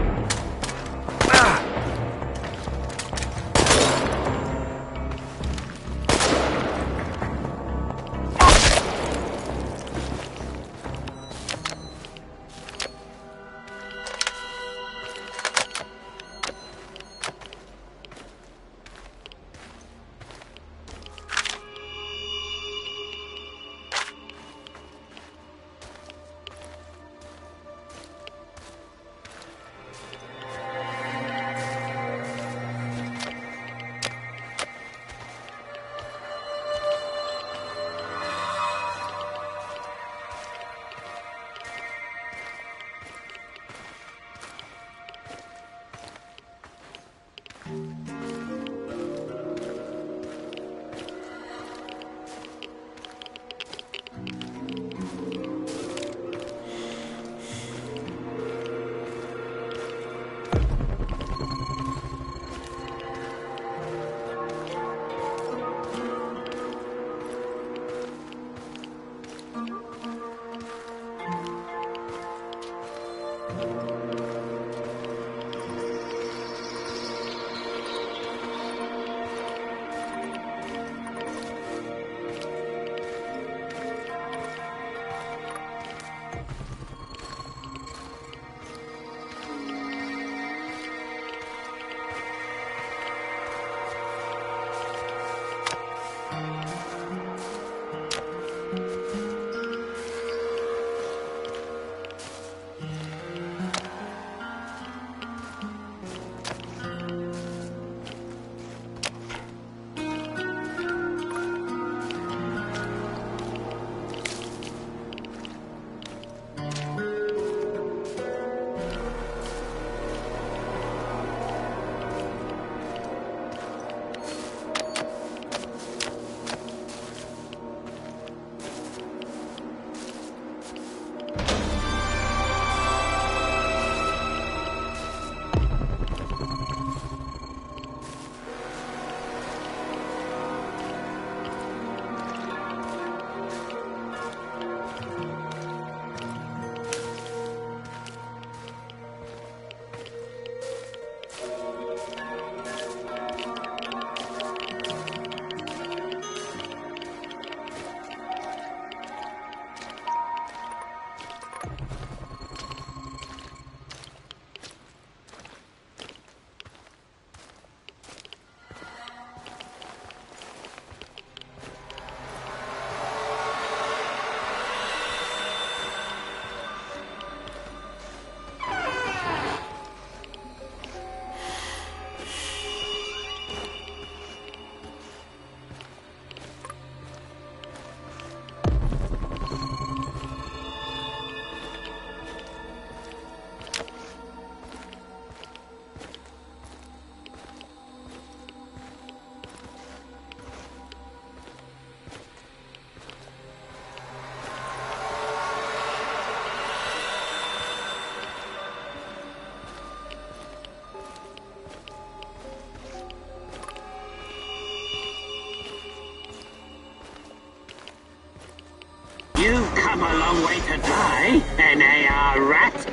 come a long way to die, NAR rat.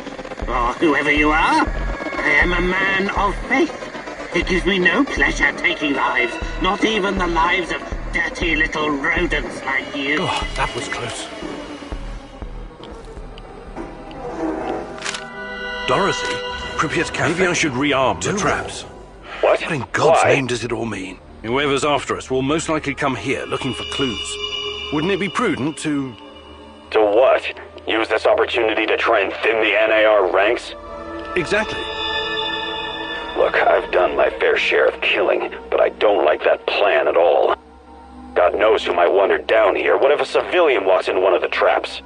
Or whoever you are. I am a man of faith. It gives me no pleasure taking lives, not even the lives of dirty little rodents like you. Oh, that was close. Dorothy? Pripyat Cafe? Maybe I should rearm the traps. What? What in God's Why? name does it all mean? Whoever's after us will most likely come here looking for clues. Wouldn't it be prudent to... To what? Use this opportunity to try and thin the NAR ranks? Exactly. Look, I've done my fair share of killing, but I don't like that plan at all. God knows who might wander down here. What if a civilian walks in one of the traps?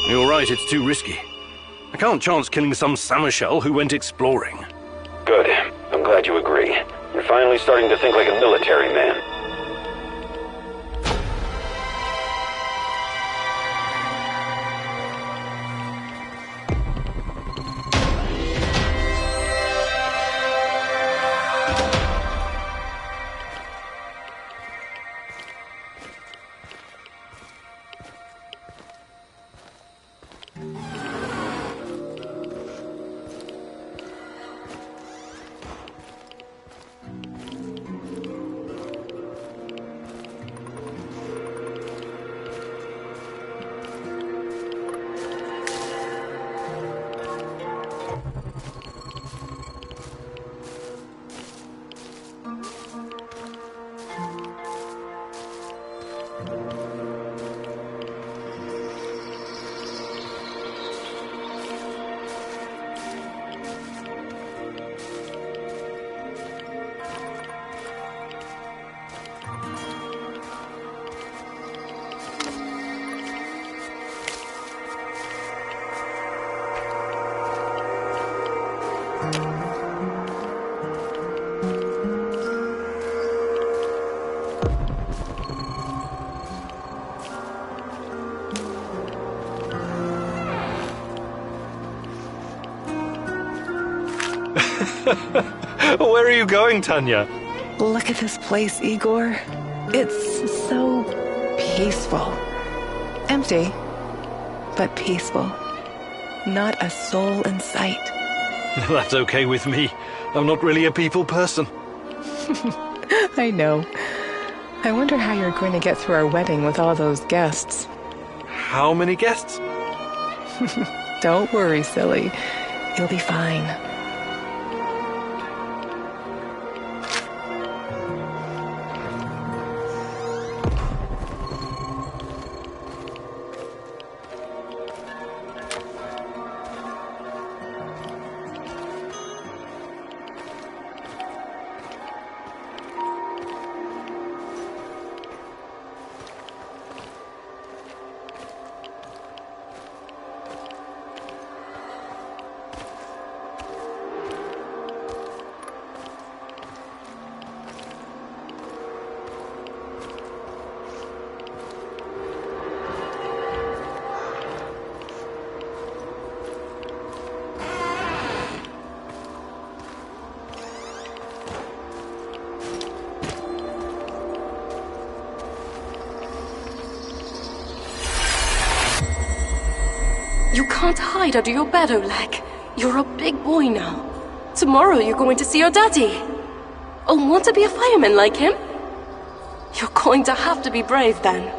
You're right, it's too risky. I can't chance killing some Samarshell who went exploring. Good. I'm glad you agree. You're finally starting to think like a military man. Where are you going, Tanya? Look at this place, Igor. It's so peaceful. Empty, but peaceful. Not a soul in sight. That's okay with me. I'm not really a people person. I know. I wonder how you're going to get through our wedding with all those guests. How many guests? Don't worry, silly. You'll be fine. You can't hide under your bed, Oleg. You're a big boy now. Tomorrow you're going to see your daddy. Oh, want to be a fireman like him? You're going to have to be brave then.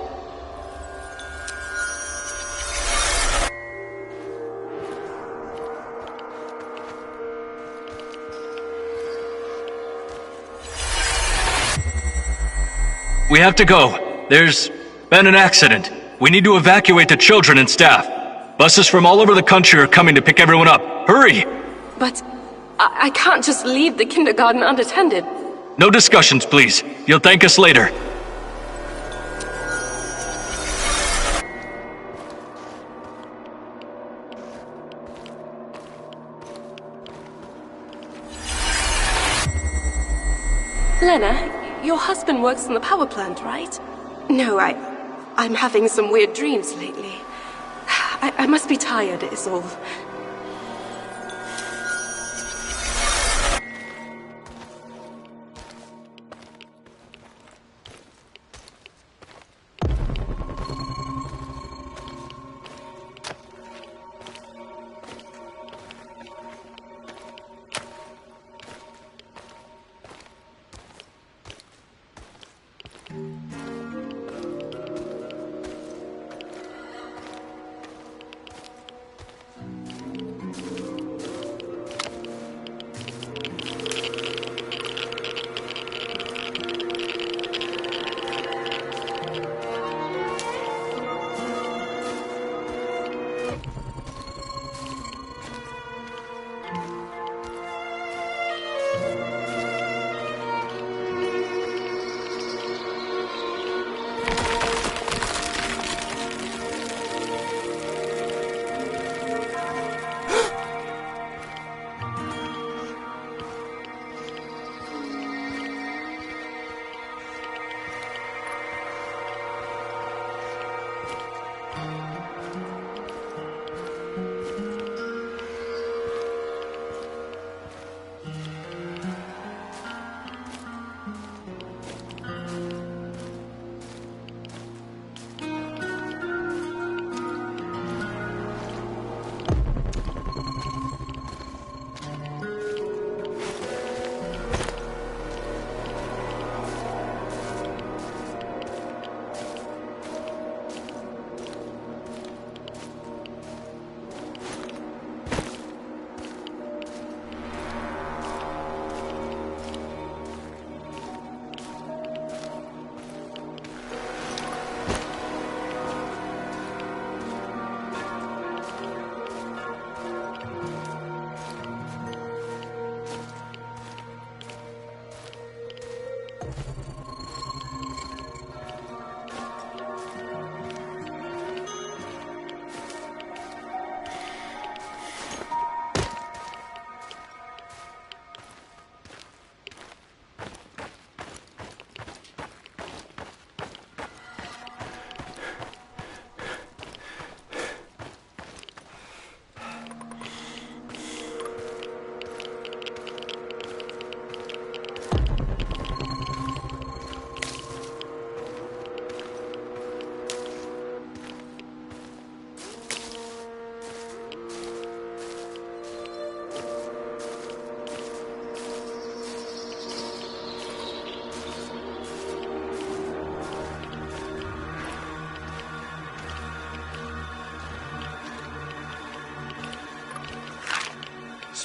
We have to go. There's been an accident. We need to evacuate the children and staff. Buses from all over the country are coming to pick everyone up. Hurry! But I can't just leave the kindergarten unattended. No discussions, please. You'll thank us later. Lena, your husband works in the power plant, right? No, I'm having some weird dreams lately. I must be tired, is all.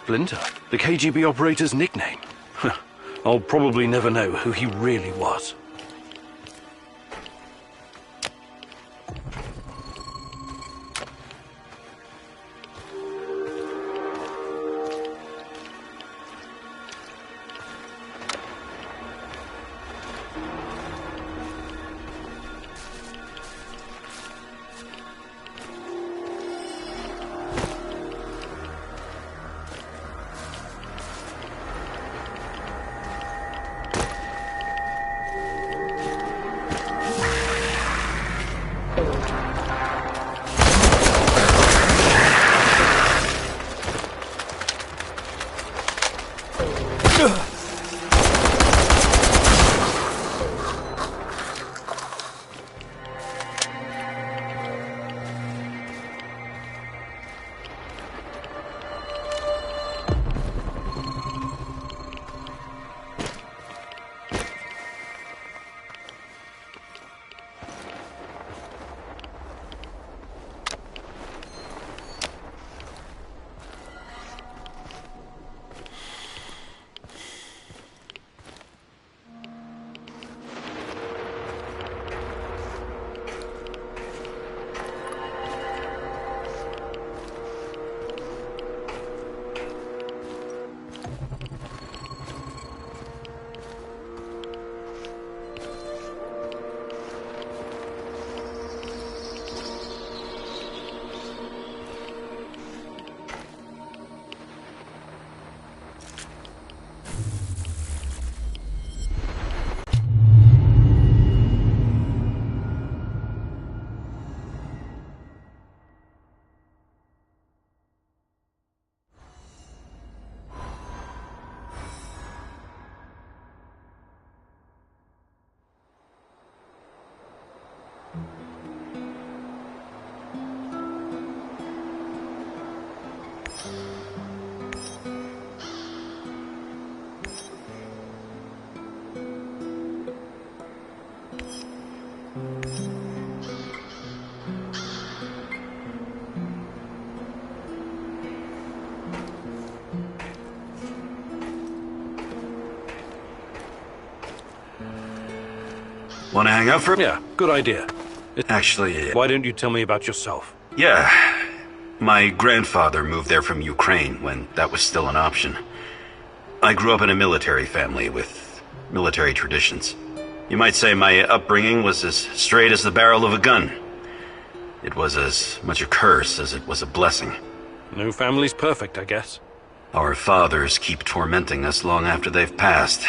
Splinter, the KGB operator's nickname. I'll probably never know who he really was. Want to hang out for? Yeah, good idea. Actually, Why don't you tell me about yourself? yeah. My grandfather moved there from Ukraine when that was still an option. I grew up in a military family with military traditions. You might say my upbringing was as straight as the barrel of a gun. It was as much a curse as it was a blessing. No family's perfect, I guess. Our fathers keep tormenting us long after they've passed.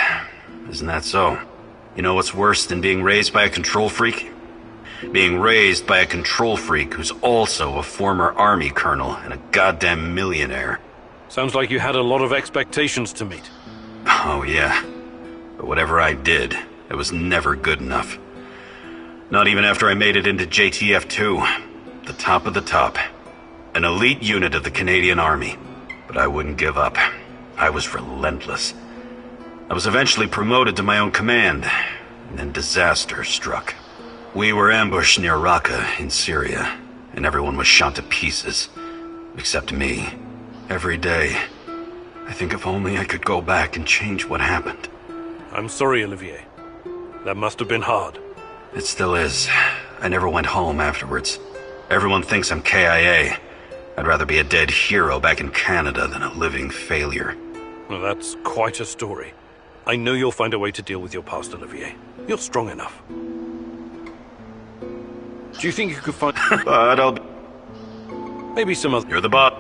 Isn't that so? You know what's worse than being raised by a control freak? Being raised by a control freak who's also a former army colonel and a goddamn millionaire. Sounds like you had a lot of expectations to meet. Oh yeah. But whatever I did, it was never good enough. Not even after I made it into JTF-2. The top of the top. An elite unit of the Canadian Army. But I wouldn't give up. I was relentless. I was eventually promoted to my own command, and then disaster struck. We were ambushed near Raqqa in Syria, and everyone was shot to pieces. Except me. Every day, I think if only I could go back and change what happened. I'm sorry, Olivier. That must have been hard. It still is. I never went home afterwards. Everyone thinks I'm KIA. I'd rather be a dead hero back in Canada than a living failure. Well, that's quite a story. I know you'll find a way to deal with your past, Olivier. You're strong enough. Do you think you could find... But I'll... maybe some other... You're the boss.